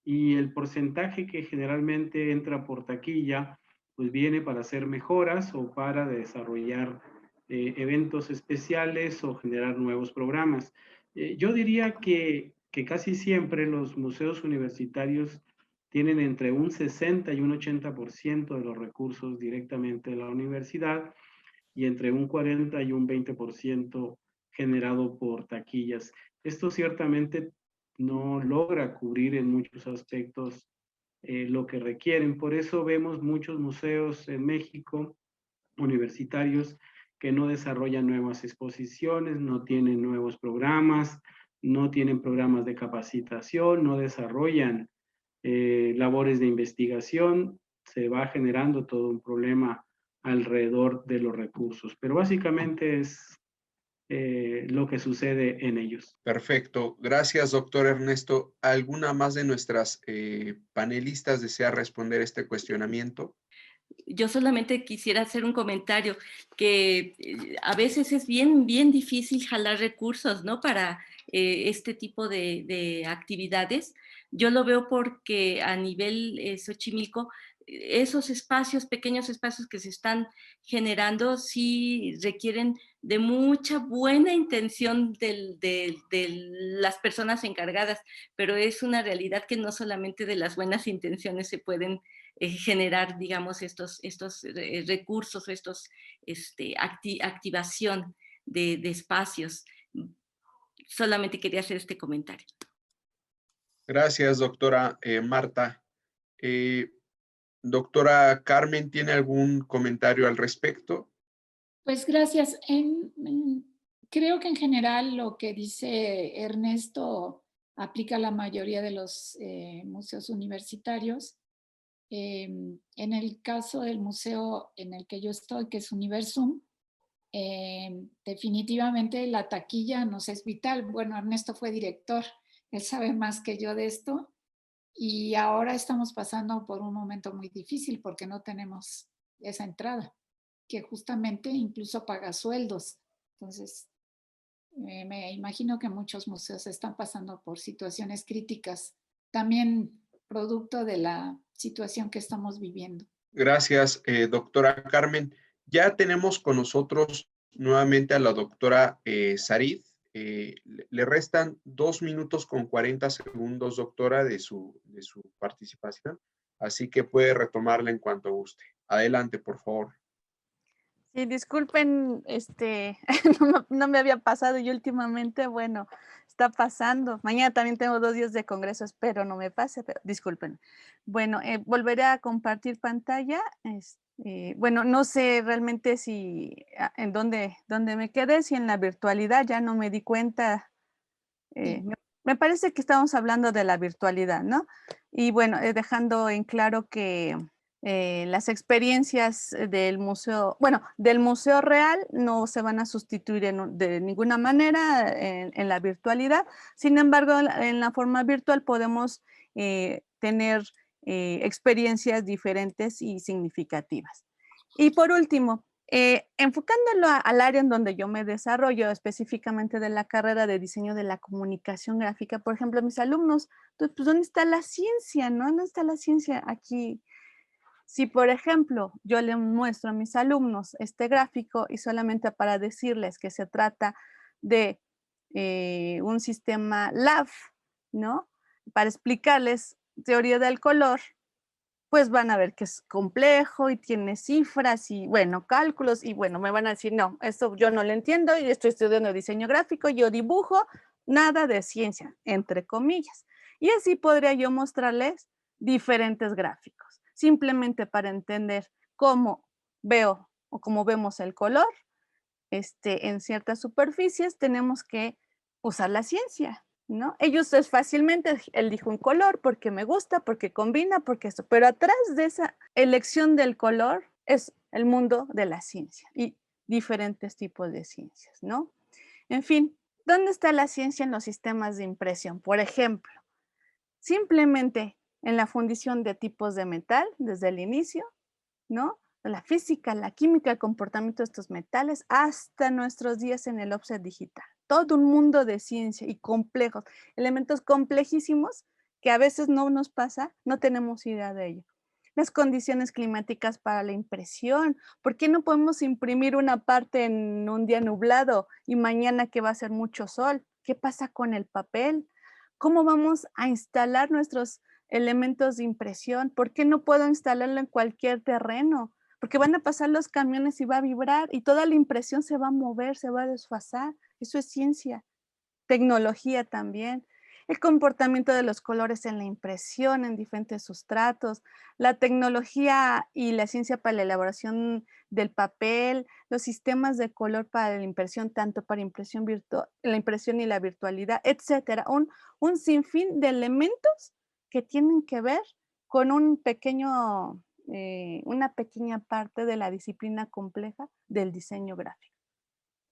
y el porcentaje que generalmente entra por taquilla pues viene para hacer mejoras o para desarrollar eventos especiales o generar nuevos programas. Yo diría que casi siempre los museos universitarios tienen entre un 60 y un 80% de los recursos directamente de la universidad y entre un 40 y un 20% generado por taquillas. Esto ciertamente no logra cubrir en muchos aspectos lo que requieren. Por eso vemos muchos museos en México, universitarios, que no desarrollan nuevas exposiciones, no tienen nuevos programas, no tienen programas de capacitación, no desarrollan labores de investigación. Se va generando todo un problema alrededor de los recursos, pero básicamente es lo que sucede en ellos. Perfecto. Gracias, doctor Ernesto. ¿Alguna más de nuestras panelistas desea responder este cuestionamiento? Yo solamente quisiera hacer un comentario que a veces es bien difícil jalar recursos, ¿no? Para este tipo de actividades. Yo lo veo porque a nivel Xochimilco, esos espacios, pequeños espacios que se están generando, sí requieren de mucha buena intención de las personas encargadas, pero es una realidad que no solamente de las buenas intenciones se pueden generar, digamos, estos recursos, activación de espacios. Solamente quería hacer este comentario. Gracias, doctora Marta. Doctora Carmen, ¿tiene algún comentario al respecto? Pues gracias. Creo que en general lo que dice Ernesto aplica a la mayoría de los museos universitarios. En el caso del museo en el que yo estoy, que es Universum, definitivamente la taquilla nos es vital. Bueno, Ernesto fue director, él sabe más que yo de esto, y ahora estamos pasando por un momento muy difícil porque no tenemos esa entrada, que justamente incluso paga sueldos. Entonces, me imagino que muchos museos están pasando por situaciones críticas, también producto de la situación que estamos viviendo. Gracias, doctora Carmen. Ya tenemos con nosotros nuevamente a la doctora Sarid. Le restan 2 minutos con 40 segundos, doctora, de su participación, así que puede retomarla en cuanto guste. Adelante, por favor. Sí, disculpen, no me había pasado y últimamente, bueno, está pasando. Mañana también tengo 2 días de congreso, espero no me pase, pero disculpen. Bueno, volveré a compartir pantalla. Bueno, no sé realmente si en dónde me quedé, si en la virtualidad, ya no me di cuenta. Me parece que estamos hablando de la virtualidad, ¿no? Y bueno, dejando en claro que las experiencias del museo, bueno, del museo real no se van a sustituir de ninguna manera en la virtualidad. Sin embargo, en la forma virtual podemos tener experiencias diferentes y significativas. Y por último, enfocándolo al área en donde yo me desarrollo, específicamente de la carrera de diseño de la comunicación gráfica, por ejemplo, mis alumnos, pues, ¿dónde está la ciencia, no? ¿Dónde está la ciencia aquí? Si, por ejemplo, yo le muestro a mis alumnos este gráfico y solamente para decirles que se trata de un sistema LAV, ¿no? Para explicarles teoría del color, pues van a ver que es complejo y tiene cifras y, bueno, cálculos y, bueno, me van a decir, no, esto yo no lo entiendo y estoy estudiando diseño gráfico, yo dibujo, nada de ciencia, entre comillas. Y así podría yo mostrarles diferentes gráficos, simplemente para entender cómo veo o cómo vemos el color en ciertas superficies, tenemos que usar la ciencia, ¿no? Ellos es fácilmente elijo un color porque me gusta, porque combina, porque esto, pero atrás de esa elección del color es el mundo de la ciencia y diferentes tipos de ciencias, ¿no? En fin, ¿dónde está la ciencia en los sistemas de impresión? Por ejemplo, simplemente en la fundición de tipos de metal desde el inicio, ¿no? La física, la química, el comportamiento de estos metales, hasta nuestros días en el offset digital. Todo un mundo de ciencia y complejos, elementos complejísimos que a veces no nos pasa, no tenemos idea de ello. las condiciones climáticas para la impresión. ¿Por qué no podemos imprimir una parte en un día nublado y mañana que va a ser mucho sol? ¿Qué pasa con el papel? ¿Cómo vamos a instalar nuestros elementos de impresión? ¿Por qué no puedo instalarlo en cualquier terreno? Porque van a pasar los camiones y va a vibrar y toda la impresión se va a mover, se va a desfasar. Eso es ciencia. Tecnología también. El comportamiento de los colores en la impresión, en diferentes sustratos, la tecnología y la ciencia para la elaboración del papel, los sistemas de color para la impresión, tanto para la impresión y la virtualidad, etcétera. Un sinfín de elementos que tienen que ver con una pequeña parte de la disciplina compleja del diseño gráfico.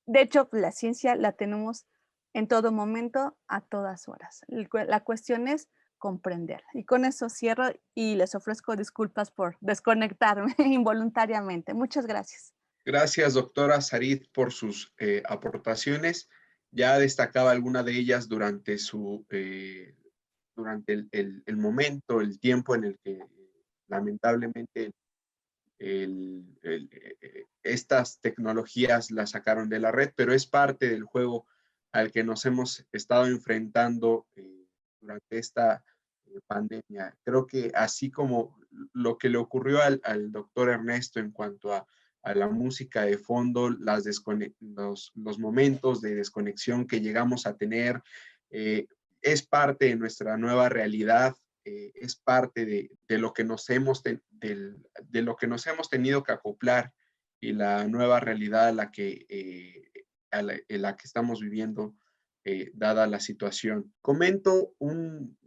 De hecho, la ciencia la tenemos en todo momento, a todas horas. La cuestión es comprenderla. Y con eso cierro y les ofrezco disculpas por desconectarme involuntariamente. Muchas gracias. Gracias, doctora Sarid, por sus aportaciones. Ya destacaba alguna de ellas durante durante el momento, el tiempo en el que lamentablemente estas tecnologías las sacaron de la red, pero es parte del juego al que nos hemos estado enfrentando durante esta pandemia. Creo que así como lo que le ocurrió al doctor Ernesto en cuanto a la música de fondo, los momentos de desconexión que llegamos a tener, es parte de nuestra nueva realidad, es parte de lo que nos hemos de lo que nos hemos tenido que acoplar y la nueva realidad en la que estamos viviendo, dada la situación.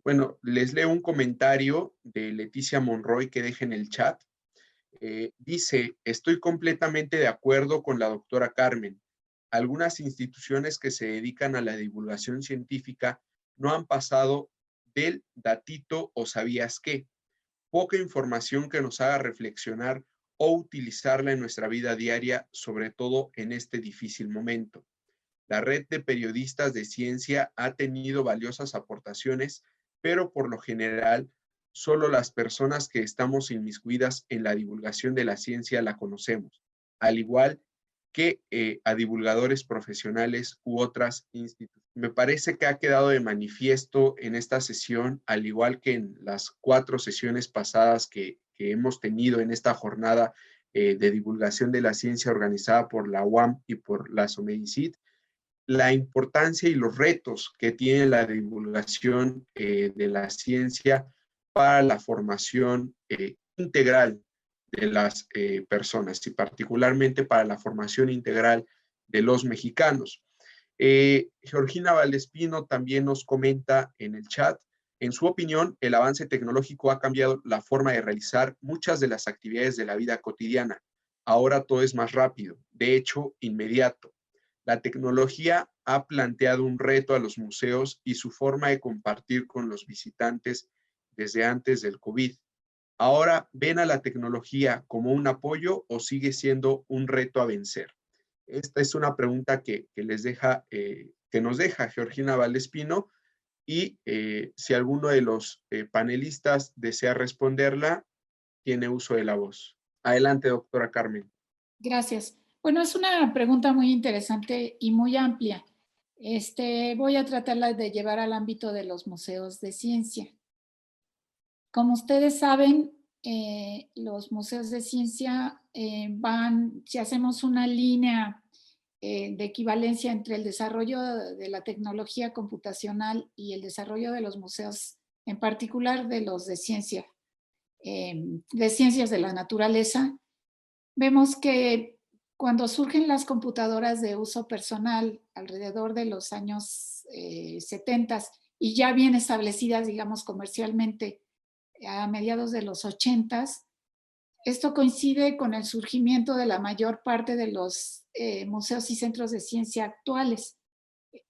Bueno, les leo un comentario de Leticia Monroy que deja en el chat. Dice, estoy completamente de acuerdo con la doctora Carmen. Algunas instituciones que se dedican a la divulgación científica no han pasado del datito o sabías qué. Poca información que nos haga reflexionar o utilizarla en nuestra vida diaria, sobre todo en este difícil momento. La red de periodistas de ciencia ha tenido valiosas aportaciones, pero por lo general, solo las personas que estamos inmiscuidas en la divulgación de la ciencia la conocemos, al igual que a divulgadores profesionales u otras instituciones. Me parece que ha quedado de manifiesto en esta sesión, al igual que en las 4 sesiones pasadas que hemos tenido en esta jornada de divulgación de la ciencia organizada por la UAM y por la SOMEDICIT, la importancia y los retos que tiene la divulgación de la ciencia para la formación integral de las personas y particularmente para la formación integral de los mexicanos. Georgina Valdespino también nos comenta en el chat, en su opinión, el avance tecnológico ha cambiado la forma de realizar muchas de las actividades de la vida cotidiana. Ahora todo es más rápido, de hecho, inmediato. La tecnología ha planteado un reto a los museos y su forma de compartir con los visitantes desde antes del COVID. ¿Ahora ven a la tecnología como un apoyo o sigue siendo un reto a vencer? Esta es una pregunta que nos deja Georgina Valdespino y si alguno de los panelistas desea responderla, tiene uso de la voz. Adelante, doctora Carmen. Gracias. Bueno, es una pregunta muy interesante y muy amplia. Voy a tratarla de llevar al ámbito de los museos de ciencia. Como ustedes saben, los museos de ciencia si hacemos una línea de equivalencia entre el desarrollo de la tecnología computacional y el desarrollo de los museos, en particular de los de ciencias de la naturaleza, vemos que cuando surgen las computadoras de uso personal alrededor de los años 70 y ya bien establecidas, digamos, comercialmente a mediados de los 80, esto coincide con el surgimiento de la mayor parte de los museos y centros de ciencia actuales,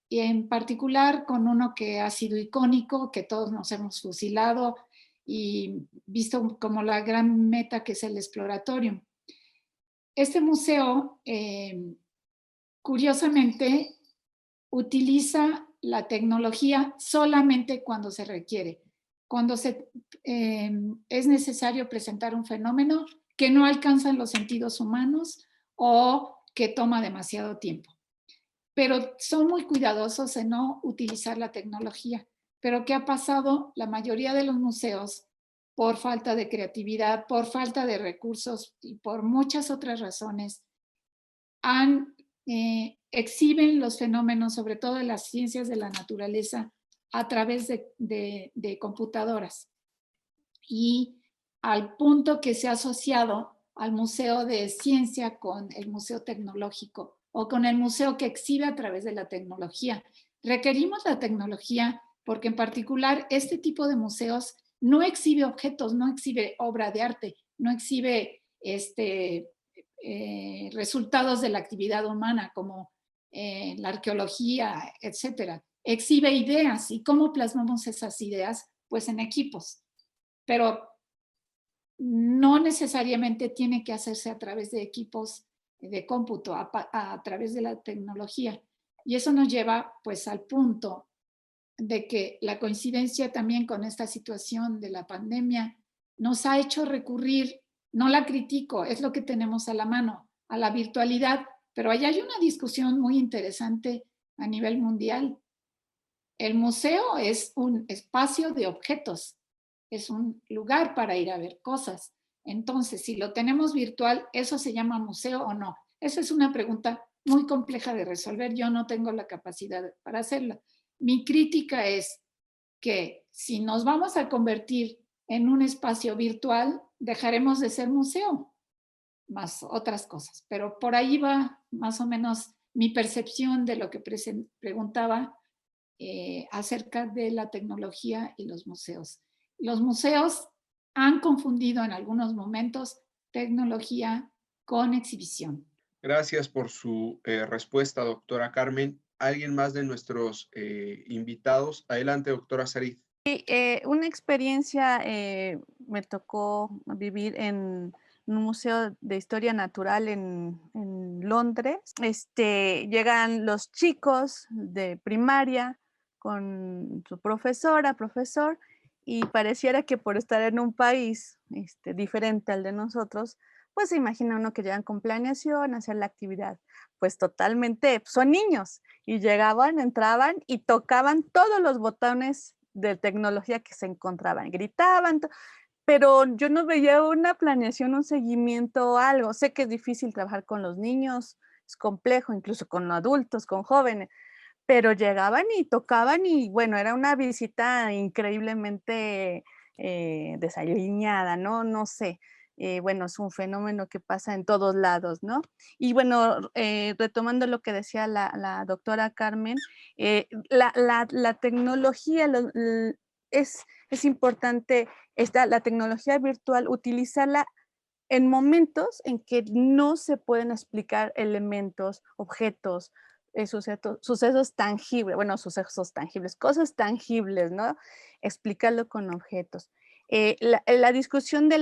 y en particular con uno que ha sido icónico, que todos nos hemos fusilado y visto como la gran meta, que es el Exploratorium. Este museo, curiosamente, utiliza la tecnología solamente cuando se requiere. cuando es necesario presentar un fenómeno que no alcanzan los sentidos humanos o que toma demasiado tiempo. Pero son muy cuidadosos en no utilizar la tecnología. Pero ¿qué ha pasado? La mayoría de los museos, por falta de creatividad, por falta de recursos y por muchas otras razones, exhiben los fenómenos, sobre todo de las ciencias de la naturaleza, a través de computadoras. Y al punto que se ha asociado al Museo de Ciencia con el Museo Tecnológico o con el museo que exhibe a través de la tecnología. Requerimos la tecnología porque en particular este tipo de museos no exhibe objetos, no exhibe obra de arte, no exhibe resultados de la actividad humana como la arqueología, etcétera. Exhibe ideas. ¿Y cómo plasmamos esas ideas? Pues en equipos. Pero no necesariamente tiene que hacerse a través de equipos de cómputo, a través de la tecnología. Y eso nos lleva pues al punto de que la coincidencia también con esta situación de la pandemia nos ha hecho recurrir, no la critico, es lo que tenemos a la mano, a la virtualidad, pero ahí hay una discusión muy interesante a nivel mundial. El museo es un espacio de objetos, es un lugar para ir a ver cosas. Entonces, si lo tenemos virtual, ¿eso se llama museo o no? Esa es una pregunta muy compleja de resolver. Yo no tengo la capacidad para hacerla. Mi crítica es que si nos vamos a convertir en un espacio virtual, dejaremos de ser museo, más otras cosas. Pero por ahí va más o menos mi percepción de lo que preguntaba acerca de la tecnología y los museos. Los museos han confundido en algunos momentos tecnología con exhibición. Gracias por su respuesta, doctora Carmen. ¿Alguien más de nuestros invitados? Adelante, doctora Sarid. Sí, una experiencia me tocó vivir en un museo de historia natural en Londres. Llegan los chicos de primaria con su profesora, profesor, y pareciera que por estar en un país diferente al de nosotros, pues se imagina uno que llegan con planeación, hacer la actividad. Pues totalmente, son niños, y llegaban, entraban y tocaban todos los botones de tecnología que se encontraban, gritaban, pero yo no veía una planeación, un seguimiento, algo. Sé que es difícil trabajar con los niños, es complejo, incluso con adultos, con jóvenes, pero llegaban y tocaban y bueno, era una visita increíblemente desaliñada, ¿no? No sé. Bueno, es un fenómeno que pasa en todos lados, ¿no? Y bueno, retomando lo que decía la doctora Carmen, la tecnología es importante, la tecnología virtual, utilizarla en momentos en que no se pueden explicar elementos, objetos, sucesos tangibles, bueno, sucesos tangibles, cosas tangibles, ¿no? Explicarlo con objetos. La discusión de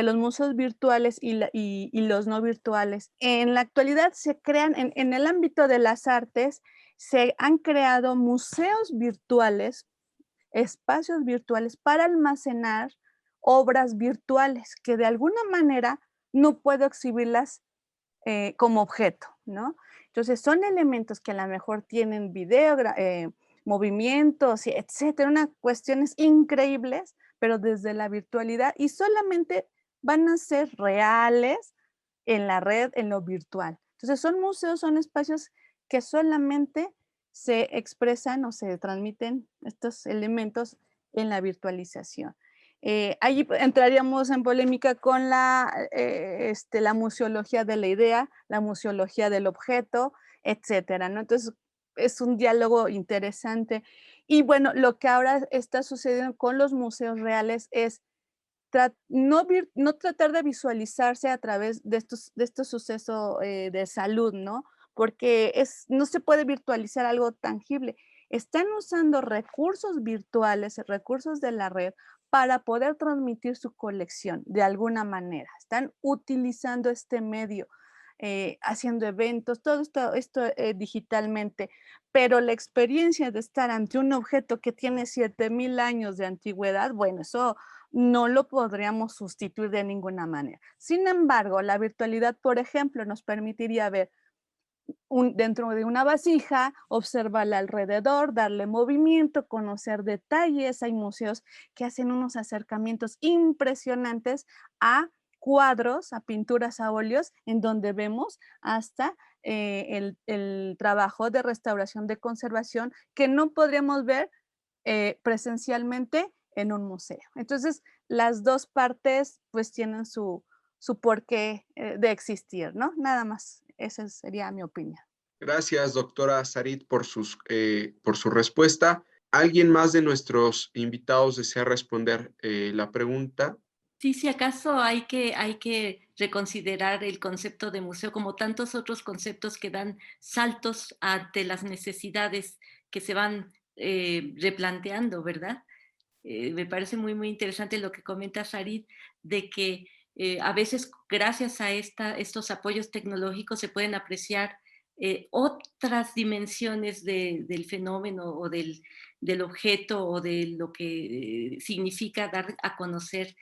los museos virtuales y los no virtuales, en la actualidad se crean, en el ámbito de las artes, se han creado museos virtuales, espacios virtuales para almacenar obras virtuales que de alguna manera no puedo exhibirlas como objeto, ¿no? Entonces son elementos que a lo mejor tienen video, movimientos, etcétera, unas cuestiones increíbles, pero desde la virtualidad y solamente van a ser reales en la red, en lo virtual. Entonces son museos, son espacios que solamente se expresan o se transmiten estos elementos en la virtualización. Ahí entraríamos en polémica con la museología de la idea, la museología del objeto, etcétera, ¿no? Entonces, es un diálogo interesante. Y bueno, lo que ahora está sucediendo con los museos reales es no tratar de visualizarse a través de estos sucesos de salud, ¿no? Porque no se puede virtualizar algo tangible. Están usando recursos virtuales, recursos de la red, para poder transmitir su colección de alguna manera. Están utilizando este medio. haciendo eventos, todo esto digitalmente, pero la experiencia de estar ante un objeto que tiene 7000 años de antigüedad, bueno, eso no lo podríamos sustituir de ninguna manera. Sin embargo, la virtualidad, por ejemplo, nos permitiría ver dentro de una vasija, observarla alrededor, darle movimiento, conocer detalles. Hay museos que hacen unos acercamientos impresionantes a cuadros, a pinturas a óleos, en donde vemos hasta el trabajo de restauración, de conservación, que no podríamos ver presencialmente en un museo. Entonces, las dos partes pues tienen su porqué de existir, ¿no? Nada más, esa sería mi opinión. Gracias, doctora Sarit, por su respuesta. ¿Alguien más de nuestros invitados desea responder la pregunta? Sí, si acaso hay que reconsiderar el concepto de museo como tantos otros conceptos que dan saltos ante las necesidades que se van replanteando, ¿verdad? Me parece muy, muy interesante lo que comenta Sarit, de que a veces gracias a estos apoyos tecnológicos se pueden apreciar otras dimensiones del fenómeno o del objeto o de lo que significa dar a conocer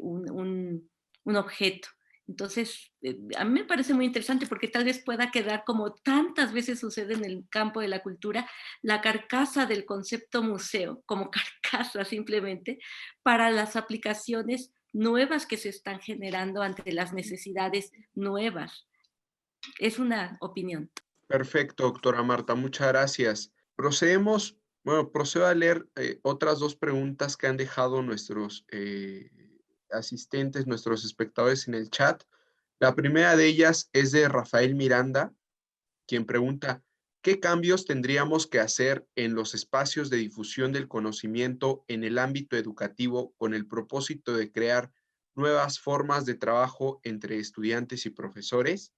un objeto. Entonces, a mí me parece muy interesante porque tal vez pueda quedar, como tantas veces sucede en el campo de la cultura, la carcasa del concepto museo, como carcasa simplemente, para las aplicaciones nuevas que se están generando ante las necesidades nuevas. Es una opinión. Perfecto, doctora Marta, muchas gracias. Procedo a leer otras dos preguntas que han dejado nuestros asistentes, nuestros espectadores en el chat. La primera de ellas es de Rafael Miranda, quien pregunta, ¿qué cambios tendríamos que hacer en los espacios de difusión del conocimiento en el ámbito educativo con el propósito de crear nuevas formas de trabajo entre estudiantes y profesores?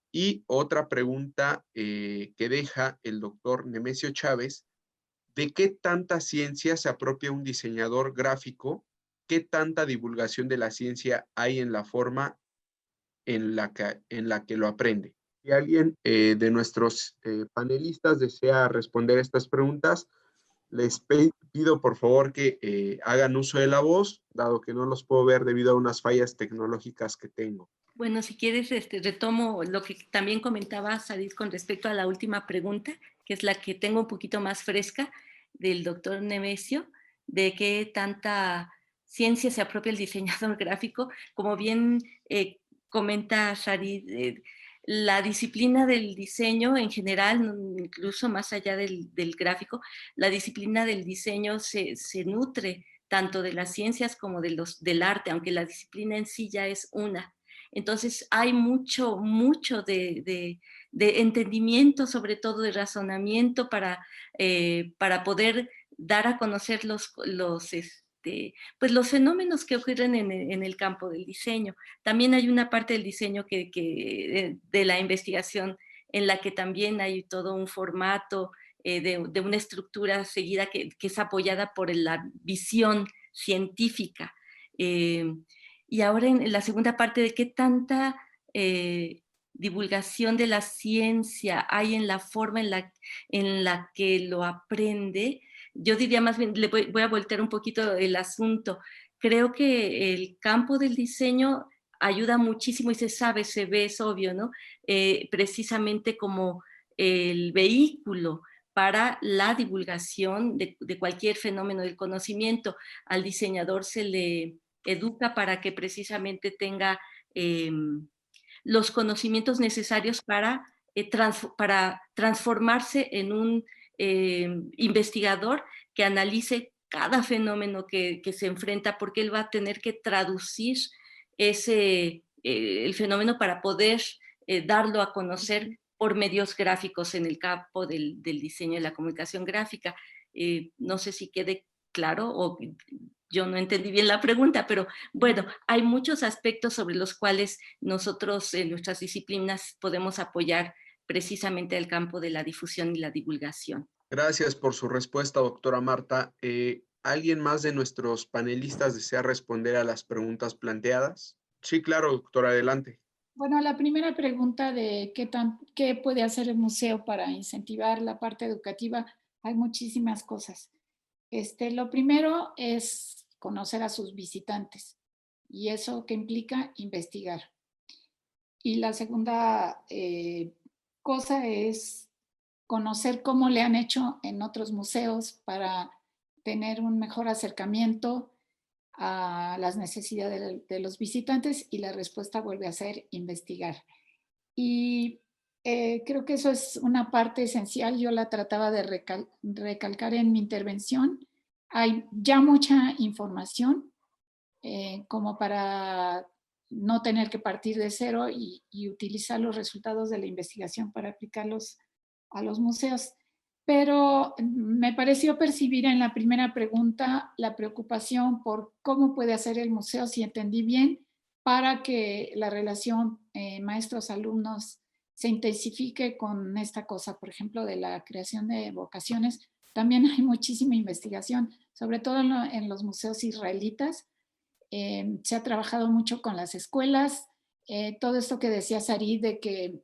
Y otra pregunta que deja el doctor Nemesio Chávez, ¿de qué tanta ciencia se apropia un diseñador gráfico? ¿Qué tanta divulgación de la ciencia hay en la forma en la que lo aprende? Si alguien de nuestros panelistas desea responder estas preguntas, les pido por favor que hagan uso de la voz, dado que no los puedo ver debido a unas fallas tecnológicas que tengo. Bueno, si quieres, retomo lo que también comentaba Sarit con respecto a la última pregunta, que es la que tengo un poquito más fresca del doctor Nemesio, de qué tanta ciencia se apropia el diseñador gráfico. Como bien comenta Sarit, la disciplina del diseño en general, incluso más allá del gráfico, la disciplina del diseño se nutre tanto de las ciencias como del arte, aunque la disciplina en sí ya es una. Entonces hay mucho de entendimiento, sobre todo de razonamiento para poder dar a conocer pues los fenómenos que ocurren en el campo del diseño. También hay una parte del diseño de la investigación en la que también hay todo un formato de una estructura seguida que es apoyada por la visión científica. Y ahora en la segunda parte, de qué tanta divulgación de la ciencia hay en la forma en la que lo aprende, yo diría más bien, voy a voltear un poquito el asunto. Creo que el campo del diseño ayuda muchísimo y se sabe, se ve, es obvio, ¿no? Precisamente como el vehículo para la divulgación de cualquier fenómeno del conocimiento. Al diseñador se le educa para que precisamente tenga los conocimientos necesarios para transformarse en un investigador que analice cada fenómeno que se enfrenta, porque él va a tener que traducir el fenómeno para poder darlo a conocer por medios gráficos en el campo del diseño y la comunicación gráfica. No sé si quede claro o yo no entendí bien la pregunta, pero bueno, hay muchos aspectos sobre los cuales nosotros en nuestras disciplinas podemos apoyar precisamente el campo de la difusión y la divulgación. Gracias por su respuesta, doctora Marta. ¿Alguien más de nuestros panelistas desea responder a las preguntas planteadas? Sí, claro, doctora, adelante. Bueno, la primera pregunta de qué puede hacer el museo para incentivar la parte educativa, hay muchísimas cosas. Lo primero es conocer a sus visitantes y eso que implica investigar. Y la segunda cosa es conocer cómo le han hecho en otros museos para tener un mejor acercamiento a las necesidades de los visitantes, y la respuesta vuelve a ser investigar. Y creo que eso es una parte esencial. Yo la trataba de recalcar en mi intervención. Hay ya mucha información como para no tener que partir de cero y utilizar los resultados de la investigación para aplicarlos a los museos. Pero me pareció percibir en la primera pregunta la preocupación por cómo puede hacer el museo, si entendí bien, para que la relación maestros-alumnos se intensifique con esta cosa, por ejemplo, de la creación de vocaciones. También hay muchísima investigación, sobre todo en los museos israelitas. Se ha trabajado mucho con las escuelas. Todo esto que decía Sarí de que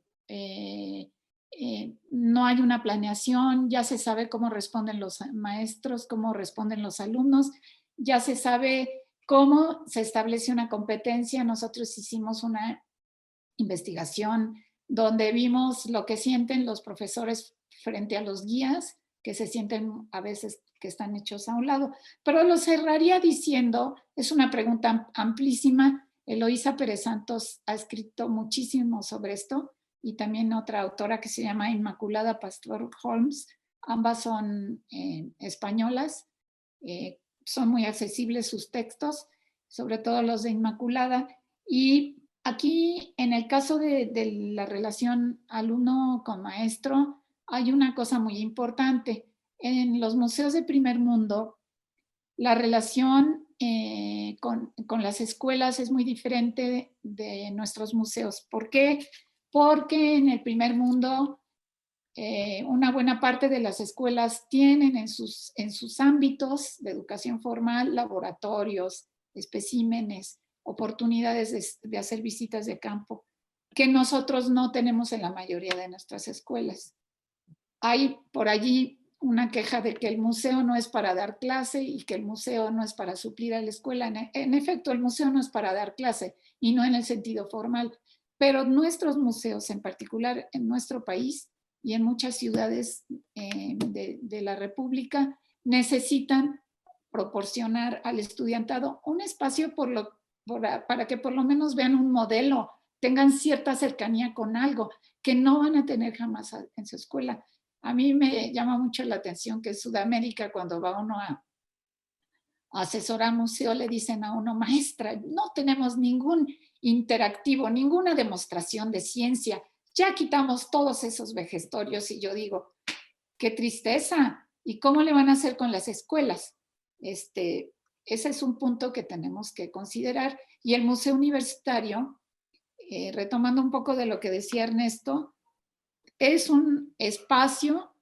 no hay una planeación, ya se sabe cómo responden los maestros, cómo responden los alumnos, ya se sabe cómo se establece una competencia. Nosotros hicimos una investigación donde vimos lo que sienten los profesores frente a los guías, que se sienten a veces que están hechos a un lado. Pero lo cerraría diciendo, es una pregunta amplísima. Eloísa Pérez Santos ha escrito muchísimo sobre esto, y también otra autora que se llama Inmaculada Pastor Holmes. Ambas son españolas. Son muy accesibles sus textos, sobre todo los de Inmaculada. Y aquí, en el caso de la relación alumno con maestro, hay una cosa muy importante. En los museos de primer mundo, la relación con las escuelas es muy diferente de nuestros museos. ¿Por qué? Porque en el primer mundo una buena parte de las escuelas tienen en sus ámbitos de educación formal laboratorios, especímenes, oportunidades de hacer visitas de campo, que nosotros no tenemos en la mayoría de nuestras escuelas. Hay por allí una queja de que el museo no es para dar clase y que el museo no es para suplir a la escuela. En efecto, el museo no es para dar clase, y no en el sentido formal, pero nuestros museos, en particular en nuestro país y en muchas ciudades de la República, necesitan proporcionar al estudiantado un espacio para que por lo menos vean un modelo, tengan cierta cercanía con algo que no van a tener jamás en su escuela. A mí me llama mucho la atención que en Sudamérica, cuando va uno a asesorar museo, le dicen a uno: maestra, no tenemos ningún interactivo, ninguna demostración de ciencia, ya quitamos todos esos vejestorios. Y yo digo, qué tristeza. ¿Y cómo le van a hacer con las escuelas? Ese es un punto que tenemos que considerar. Y el museo universitario, retomando un poco de lo que decía Ernesto, es un espacio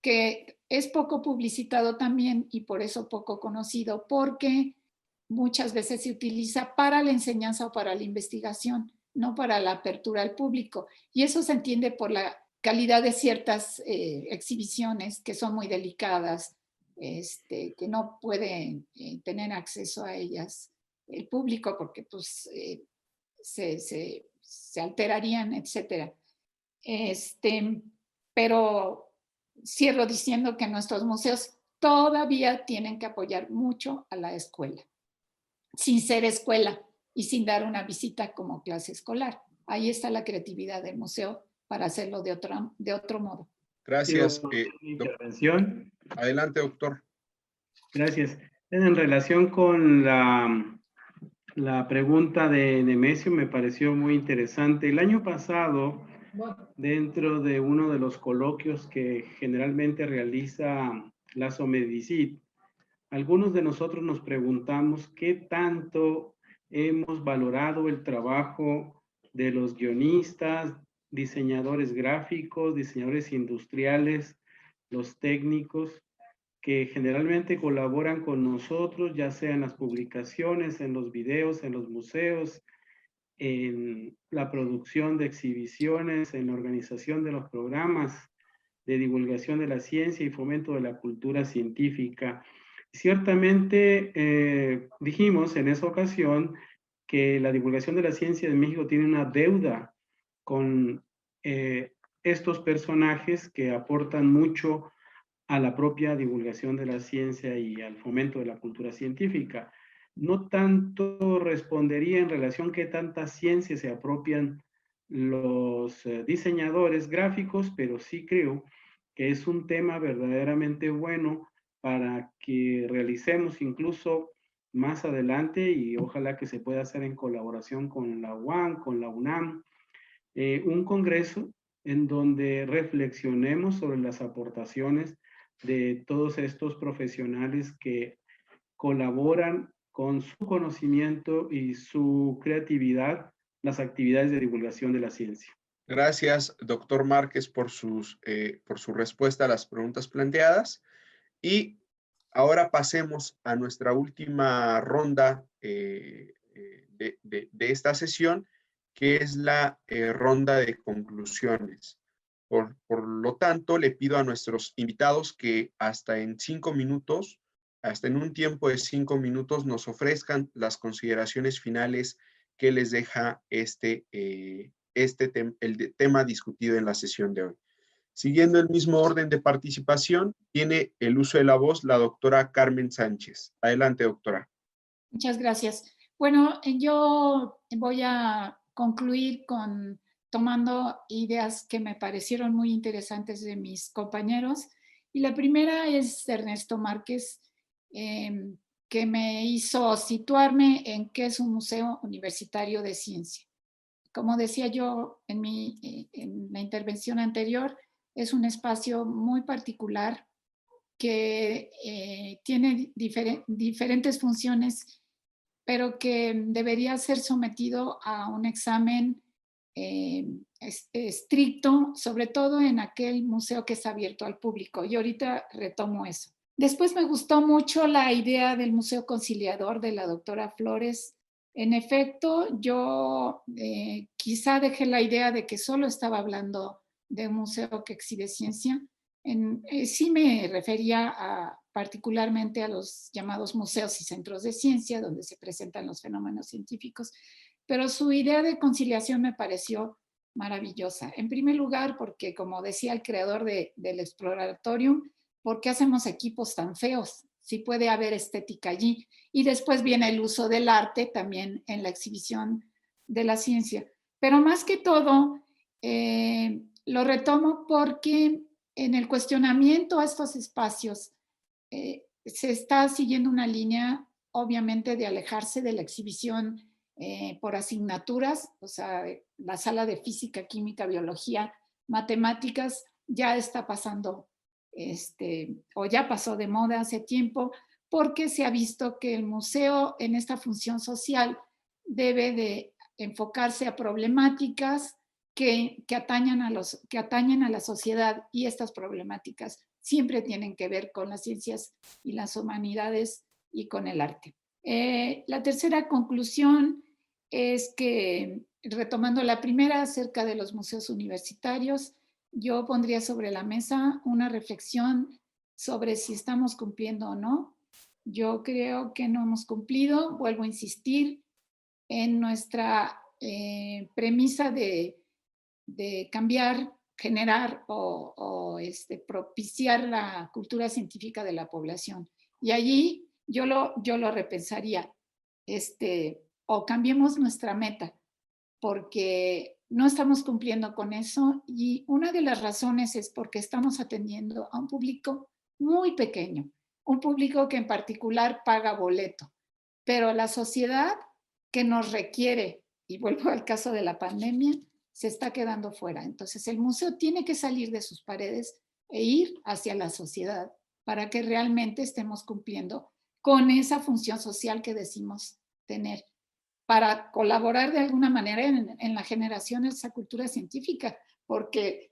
que es poco publicitado también, y por eso poco conocido, porque muchas veces se utiliza para la enseñanza o para la investigación, no para la apertura al público. Y eso se entiende por la calidad de ciertas exhibiciones que son muy delicadas, que no pueden tener acceso a ellas el público porque pues, se alterarían, etcétera. Pero cierro diciendo que nuestros museos todavía tienen que apoyar mucho a la escuela, sin ser escuela y sin dar una visita como clase escolar. Ahí está la creatividad del museo para hacerlo de otro modo. Gracias. Intervención. Adelante, doctor. Gracias. En relación con la pregunta de Nemesio, me pareció muy interesante. El año pasado, dentro de uno de los coloquios que generalmente realiza la SOMEDICIT, algunos de nosotros nos preguntamos qué tanto hemos valorado el trabajo de los guionistas, diseñadores gráficos, diseñadores industriales, los técnicos, que generalmente colaboran con nosotros, ya sea en las publicaciones, en los videos, en los museos, en la producción de exhibiciones, en la organización de los programas de divulgación de la ciencia y fomento de la cultura científica. Ciertamente dijimos en esa ocasión que la divulgación de la ciencia en México tiene una deuda con estos personajes que aportan mucho a la propia divulgación de la ciencia y al fomento de la cultura científica. No tanto respondería en relación a qué tanta ciencia se apropian los diseñadores gráficos, pero sí creo que es un tema verdaderamente bueno para que realicemos incluso más adelante, y ojalá que se pueda hacer en colaboración con la UAM, con la UNAM, un congreso en donde reflexionemos sobre las aportaciones de todos estos profesionales que colaboran con su conocimiento y su creatividad las actividades de divulgación de la ciencia. Gracias, doctor Márquez, por su respuesta a las preguntas planteadas. Y ahora pasemos a nuestra última ronda de esta sesión, que es la ronda de conclusiones. Por lo tanto, le pido a nuestros invitados que hasta en un tiempo de 5 minutos, nos ofrezcan las consideraciones finales que les deja el tema discutido en la sesión de hoy. Siguiendo el mismo orden de participación, tiene el uso de la voz la doctora Carmen Sánchez. Adelante, doctora. Muchas gracias. Bueno, yo voy a concluir tomando ideas que me parecieron muy interesantes de mis compañeros. Y la primera es de Ernesto Márquez, que me hizo situarme en qué es un museo universitario de ciencia. Como decía yo en la intervención anterior, es un espacio muy particular que tiene diferentes funciones, pero que debería ser sometido a un examen estricto, sobre todo en aquel museo que es abierto al público. Y ahorita retomo eso. Después me gustó mucho la idea del Museo Conciliador de la doctora Flores. En efecto, yo quizá dejé la idea de que solo estaba hablando de un museo que exhibe ciencia. Sí me refería particularmente a los llamados museos y centros de ciencia, donde se presentan los fenómenos científicos, pero su idea de conciliación me pareció maravillosa. En primer lugar, porque como decía el creador del Exploratorium, ¿por qué hacemos equipos tan feos? Sí puede haber estética allí. Y después viene el uso del arte también en la exhibición de la ciencia. Pero más que todo, lo retomo porque en el cuestionamiento a estos espacios se está siguiendo una línea, obviamente, de alejarse de la exhibición por asignaturas, o sea, la sala de física, química, biología, matemáticas ya está pasando, o ya pasó de moda hace tiempo, porque se ha visto que el museo en esta función social debe de enfocarse a problemáticas que atañen a la sociedad, y estas problemáticas siempre tienen que ver con las ciencias y las humanidades y con el arte. La tercera conclusión es que, retomando la primera acerca de los museos universitarios, yo pondría sobre la mesa una reflexión sobre si estamos cumpliendo o no. Yo creo que no hemos cumplido, vuelvo a insistir en nuestra premisa de cambiar, generar o propiciar la cultura científica de la población. Y allí yo lo repensaría, o cambiemos nuestra meta, porque no estamos cumpliendo con eso, y una de las razones es porque estamos atendiendo a un público muy pequeño, un público que en particular paga boleto, pero la sociedad que nos requiere, y vuelvo al caso de la pandemia, se está quedando fuera. Entonces el museo tiene que salir de sus paredes e ir hacia la sociedad para que realmente estemos cumpliendo con esa función social que decimos tener, para colaborar de alguna manera en la generación de esa cultura científica, porque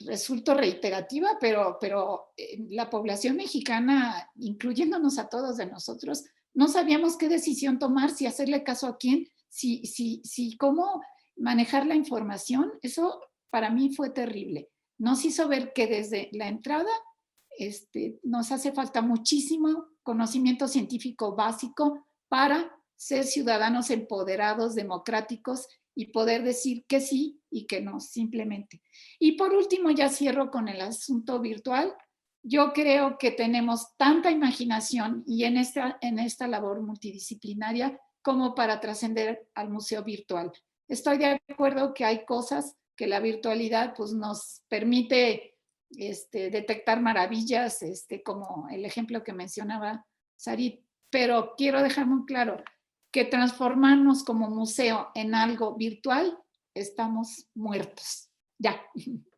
resulto reiterativa, pero la población mexicana, incluyéndonos a todos de nosotros, no sabíamos qué decisión tomar, si hacerle caso a quién, si cómo manejar la información. Eso para mí fue terrible. Nos hizo ver que desde la entrada nos hace falta muchísimo conocimiento científico básico para ser ciudadanos empoderados, democráticos y poder decir que sí y que no, simplemente. Y por último, ya cierro con el asunto virtual. Yo creo que tenemos tanta imaginación y en esta labor multidisciplinaria como para trascender al museo virtual. Estoy de acuerdo que hay cosas que la virtualidad pues, nos permite detectar maravillas, como el ejemplo que mencionaba Sarit, pero quiero dejar muy claro que transformarnos como museo en algo virtual, estamos muertos. Ya.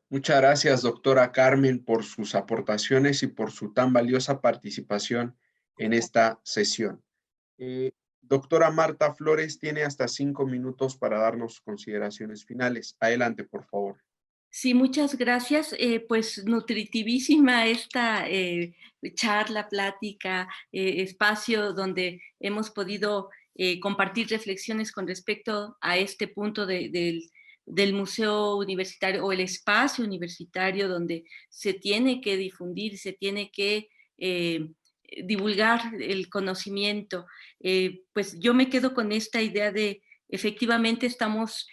Muchas gracias, doctora Carmen, por sus aportaciones y por su tan valiosa participación en esta sesión. Doctora Marta Flores tiene hasta 5 minutos para darnos consideraciones finales. Adelante, por favor. Sí, muchas gracias. Pues nutritivísima esta charla, plática, espacio donde hemos podido compartir reflexiones con respecto a este punto del museo universitario o el espacio universitario donde se tiene que difundir, se tiene que divulgar el conocimiento. Pues yo me quedo con esta idea de efectivamente estamos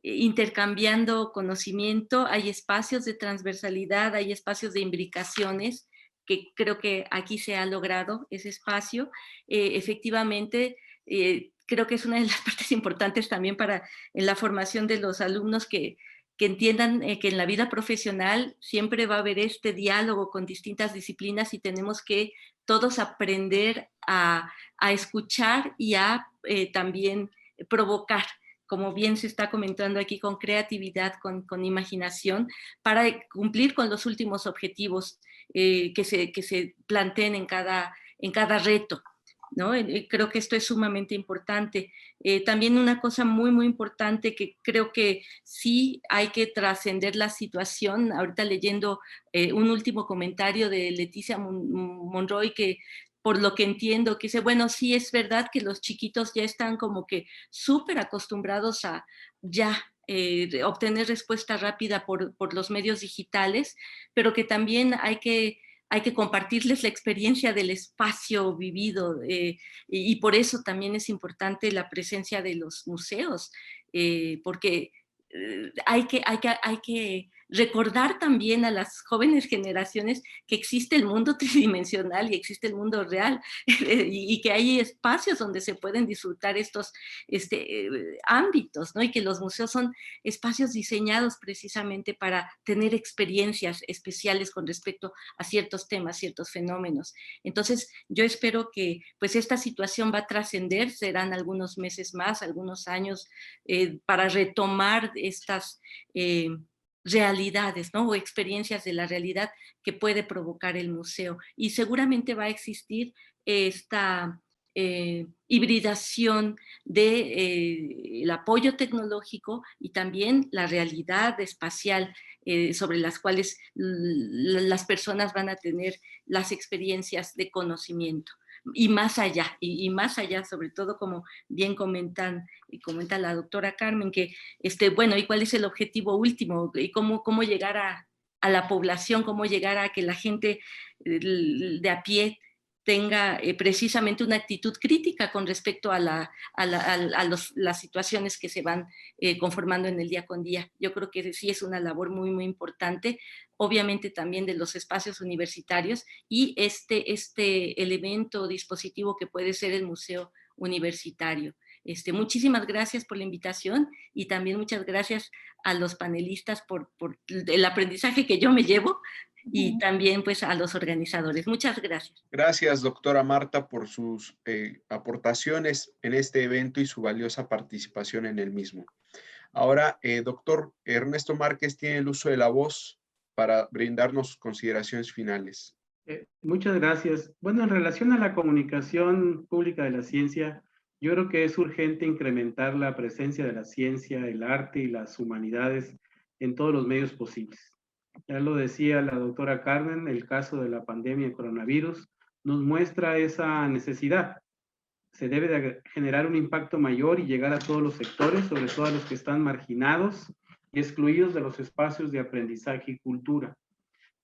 intercambiando conocimiento, hay espacios de transversalidad, hay espacios de imbricaciones, que creo que aquí se ha logrado ese espacio. Efectivamente, creo que es una de las partes importantes también en la formación de los alumnos que entiendan que en la vida profesional siempre va a haber este diálogo con distintas disciplinas y tenemos que todos aprender a escuchar y a también provocar, como bien se está comentando aquí, con creatividad, con imaginación, para cumplir con los últimos objetivos que se planteen en cada reto, ¿no? Creo que esto es sumamente importante. También una cosa muy, muy importante que creo que sí hay que trascender la situación, ahorita leyendo un último comentario de Leticia Monroy, que por lo que entiendo, que dice, bueno, sí es verdad que los chiquitos ya están como que súper acostumbrados a ya obtener respuesta rápida por los medios digitales, pero que también hay que compartirles la experiencia del espacio vivido y por eso también es importante la presencia de los museos, porque hay que recordar también a las jóvenes generaciones que existe el mundo tridimensional y existe el mundo real y que hay espacios donde se pueden disfrutar estos ámbitos, ¿no? Y que los museos son espacios diseñados precisamente para tener experiencias especiales con respecto a ciertos temas, ciertos fenómenos. Entonces, yo espero que pues esta situación va a trascender, serán algunos meses más, algunos años, para retomar estas realidades, ¿no? O experiencias de la realidad que puede provocar el museo. Y seguramente va a existir esta hibridación del apoyo tecnológico y también la realidad espacial sobre las cuales las personas van a tener las experiencias de conocimiento. Y más allá, sobre todo como bien comenta la doctora Carmen, que bueno, ¿y cuál es el objetivo último? ¿Y cómo llegar a la población, cómo llegar a que la gente de a pie tenga precisamente una actitud crítica con respecto a las situaciones que se van conformando en el día con día? Yo creo que sí es una labor muy, muy importante, obviamente también de los espacios universitarios y este elemento dispositivo que puede ser el museo universitario. Muchísimas gracias por la invitación y también muchas gracias a los panelistas por el aprendizaje que yo me llevo y también pues a los organizadores. Muchas gracias. Gracias, doctora Marta, por sus aportaciones en este evento y su valiosa participación en el mismo. Ahora, doctor Ernesto Márquez tiene el uso de la voz para brindarnos consideraciones finales. Muchas gracias. Bueno, en relación a la comunicación pública de la ciencia, yo creo que es urgente incrementar la presencia de la ciencia, el arte y las humanidades en todos los medios posibles. Ya lo decía la doctora Carmen, el caso de la pandemia de coronavirus nos muestra esa necesidad. Se debe de generar un impacto mayor y llegar a todos los sectores, sobre todo a los que están marginados y excluidos de los espacios de aprendizaje y cultura.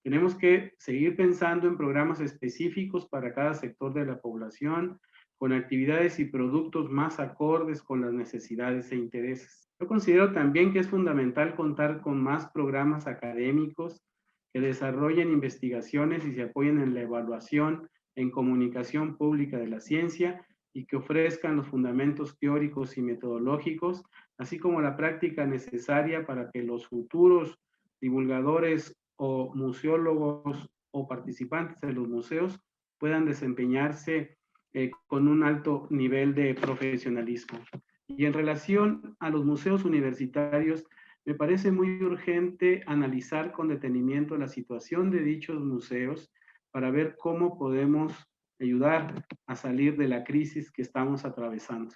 Tenemos que seguir pensando en programas específicos para cada sector de la población, con actividades y productos más acordes con las necesidades e intereses. Yo considero también que es fundamental contar con más programas académicos que desarrollen investigaciones y se apoyen en la evaluación en comunicación pública de la ciencia y que ofrezcan los fundamentos teóricos y metodológicos, así como la práctica necesaria para que los futuros divulgadores o museólogos o participantes de los museos puedan desempeñarse con un alto nivel de profesionalismo. Y en relación a los museos universitarios, me parece muy urgente analizar con detenimiento la situación de dichos museos para ver cómo podemos ayudar a salir de la crisis que estamos atravesando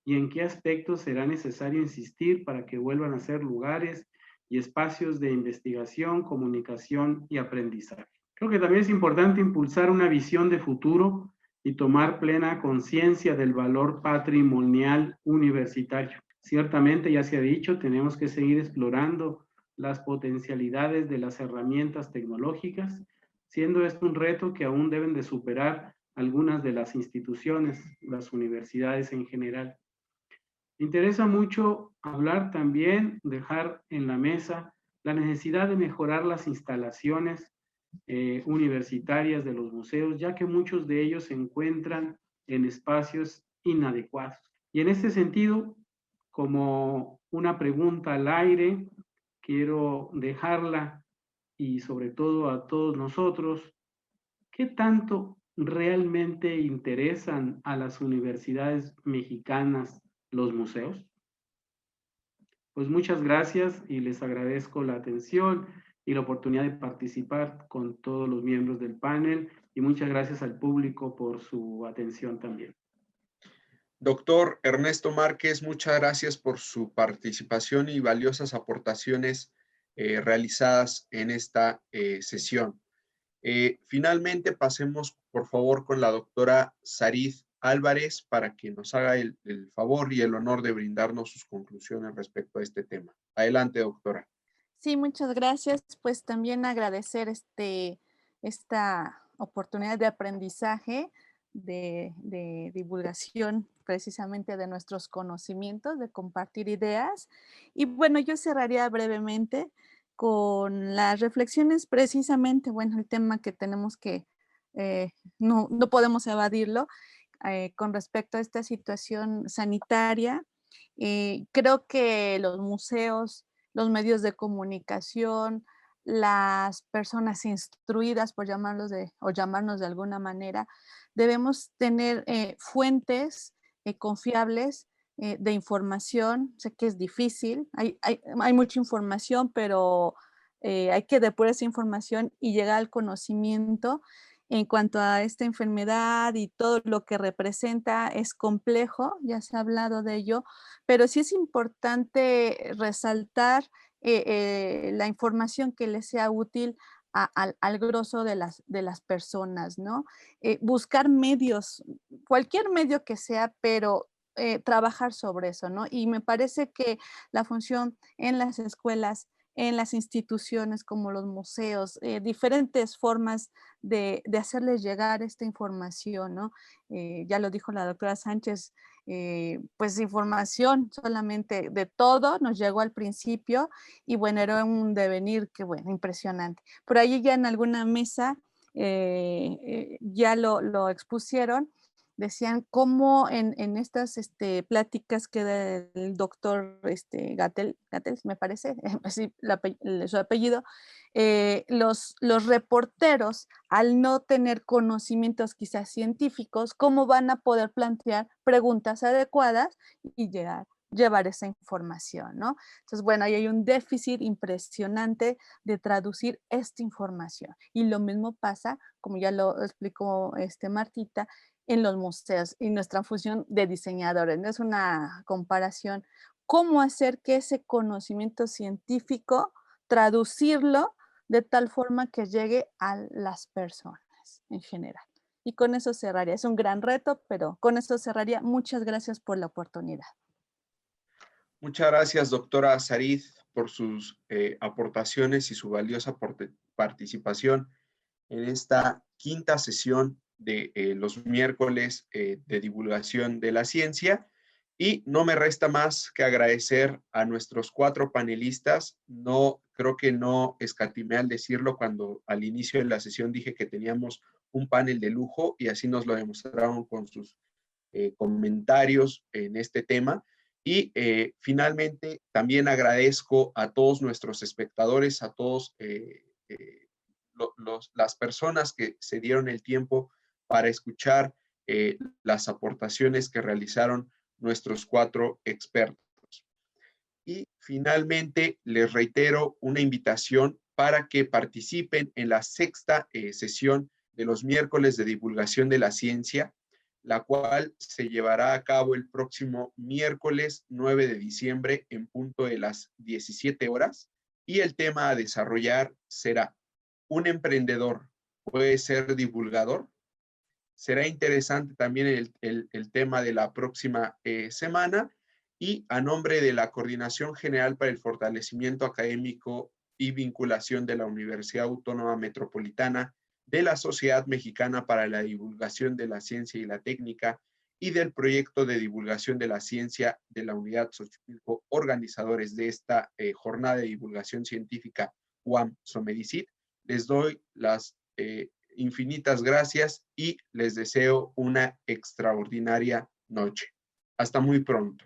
y en qué aspectos será necesario insistir para que vuelvan a ser lugares y espacios de investigación, comunicación y aprendizaje. Creo que también es importante impulsar una visión de futuro y tomar plena conciencia del valor patrimonial universitario. Ciertamente, ya se ha dicho, tenemos que seguir explorando las potencialidades de las herramientas tecnológicas, siendo esto un reto que aún deben de superar algunas de las instituciones, las universidades en general. Me interesa mucho hablar también, dejar en la mesa la necesidad de mejorar las instalaciones universitarias de los museos, ya que muchos de ellos se encuentran en espacios inadecuados. Y en este sentido, como una pregunta al aire, quiero dejarla y sobre todo a todos nosotros, ¿qué tanto realmente interesan a las universidades mexicanas los museos? Pues muchas gracias y les agradezco la atención y la oportunidad de participar con todos los miembros del panel y muchas gracias al público por su atención también. Doctor Ernesto Márquez, muchas gracias por su participación y valiosas aportaciones realizadas en esta sesión. Finalmente, pasemos por favor con la doctora Sarid Álvarez para que nos haga el favor y el honor de brindarnos sus conclusiones respecto a este tema. Adelante, doctora. Sí, muchas gracias. Pues también agradecer esta oportunidad de aprendizaje, de divulgación precisamente de nuestros conocimientos, de compartir ideas. Y bueno, yo cerraría brevemente con las reflexiones precisamente, bueno, el tema que tenemos que, no podemos evadirlo, con respecto a esta situación sanitaria. Creo que los museos, los medios de comunicación, las personas instruidas, por llamarlos o llamarnos de alguna manera, debemos tener fuentes confiables de información. Sé que es difícil, hay mucha información, pero hay que depurar esa información y llegar al conocimiento. En cuanto a esta enfermedad y todo lo que representa, es complejo, ya se ha hablado de ello, pero sí es importante resaltar la información que les sea útil al grosso de las personas, ¿no? Buscar medios, cualquier medio que sea, pero trabajar sobre eso, ¿no? Y me parece que la función en las escuelas, en las instituciones como los museos, diferentes formas de hacerles llegar esta información, ¿no? Ya lo dijo la doctora Sánchez, pues información solamente de todo nos llegó al principio y bueno, era un devenir que bueno, impresionante. Por ahí ya en alguna mesa ya lo expusieron, decían cómo en estas pláticas que da el doctor Gatell, me parece, así su apellido, los reporteros, al no tener conocimientos quizás científicos, ¿cómo van a poder plantear preguntas adecuadas y llevar esa información, ¿no? Entonces, bueno, ahí hay un déficit impresionante de traducir esta información. Y lo mismo pasa, como ya lo explicó Martita, en los museos y nuestra función de diseñadores. No es una comparación. ¿Cómo hacer que ese conocimiento científico, traducirlo de tal forma que llegue a las personas en general? Y con eso cerraría. Es un gran reto, pero con eso cerraría. Muchas gracias por la oportunidad. Muchas gracias, doctora Sarid, por sus aportaciones y su valiosa participación en esta quinta sesión de los miércoles de divulgación de la ciencia. Y no me resta más que agradecer a nuestros 4 panelistas. Creo que no escatimé al decirlo cuando al inicio de la sesión dije que teníamos un panel de lujo, y así nos lo demostraron con sus comentarios en este tema. Y finalmente también agradezco a todos nuestros espectadores, a todos las personas que se dieron el tiempo para escuchar las aportaciones que realizaron nuestros 4 expertos. Y finalmente les reitero una invitación para que participen en la 6ª sesión de los miércoles de divulgación de la ciencia, la cual se llevará a cabo el próximo miércoles 9 de diciembre en punto de las 17 horas. Y el tema a desarrollar será: ¿un emprendedor puede ser divulgador? Será interesante también el tema de la próxima semana. Y a nombre de la Coordinación General para el Fortalecimiento Académico y Vinculación de la Universidad Autónoma Metropolitana, de la Sociedad Mexicana para la Divulgación de la Ciencia y la Técnica y del Proyecto de Divulgación de la Ciencia de la Unidad Xochimilco, organizadores de esta jornada de divulgación científica UAM Somedicit, les doy las infinitas gracias y les deseo una extraordinaria noche. Hasta muy pronto.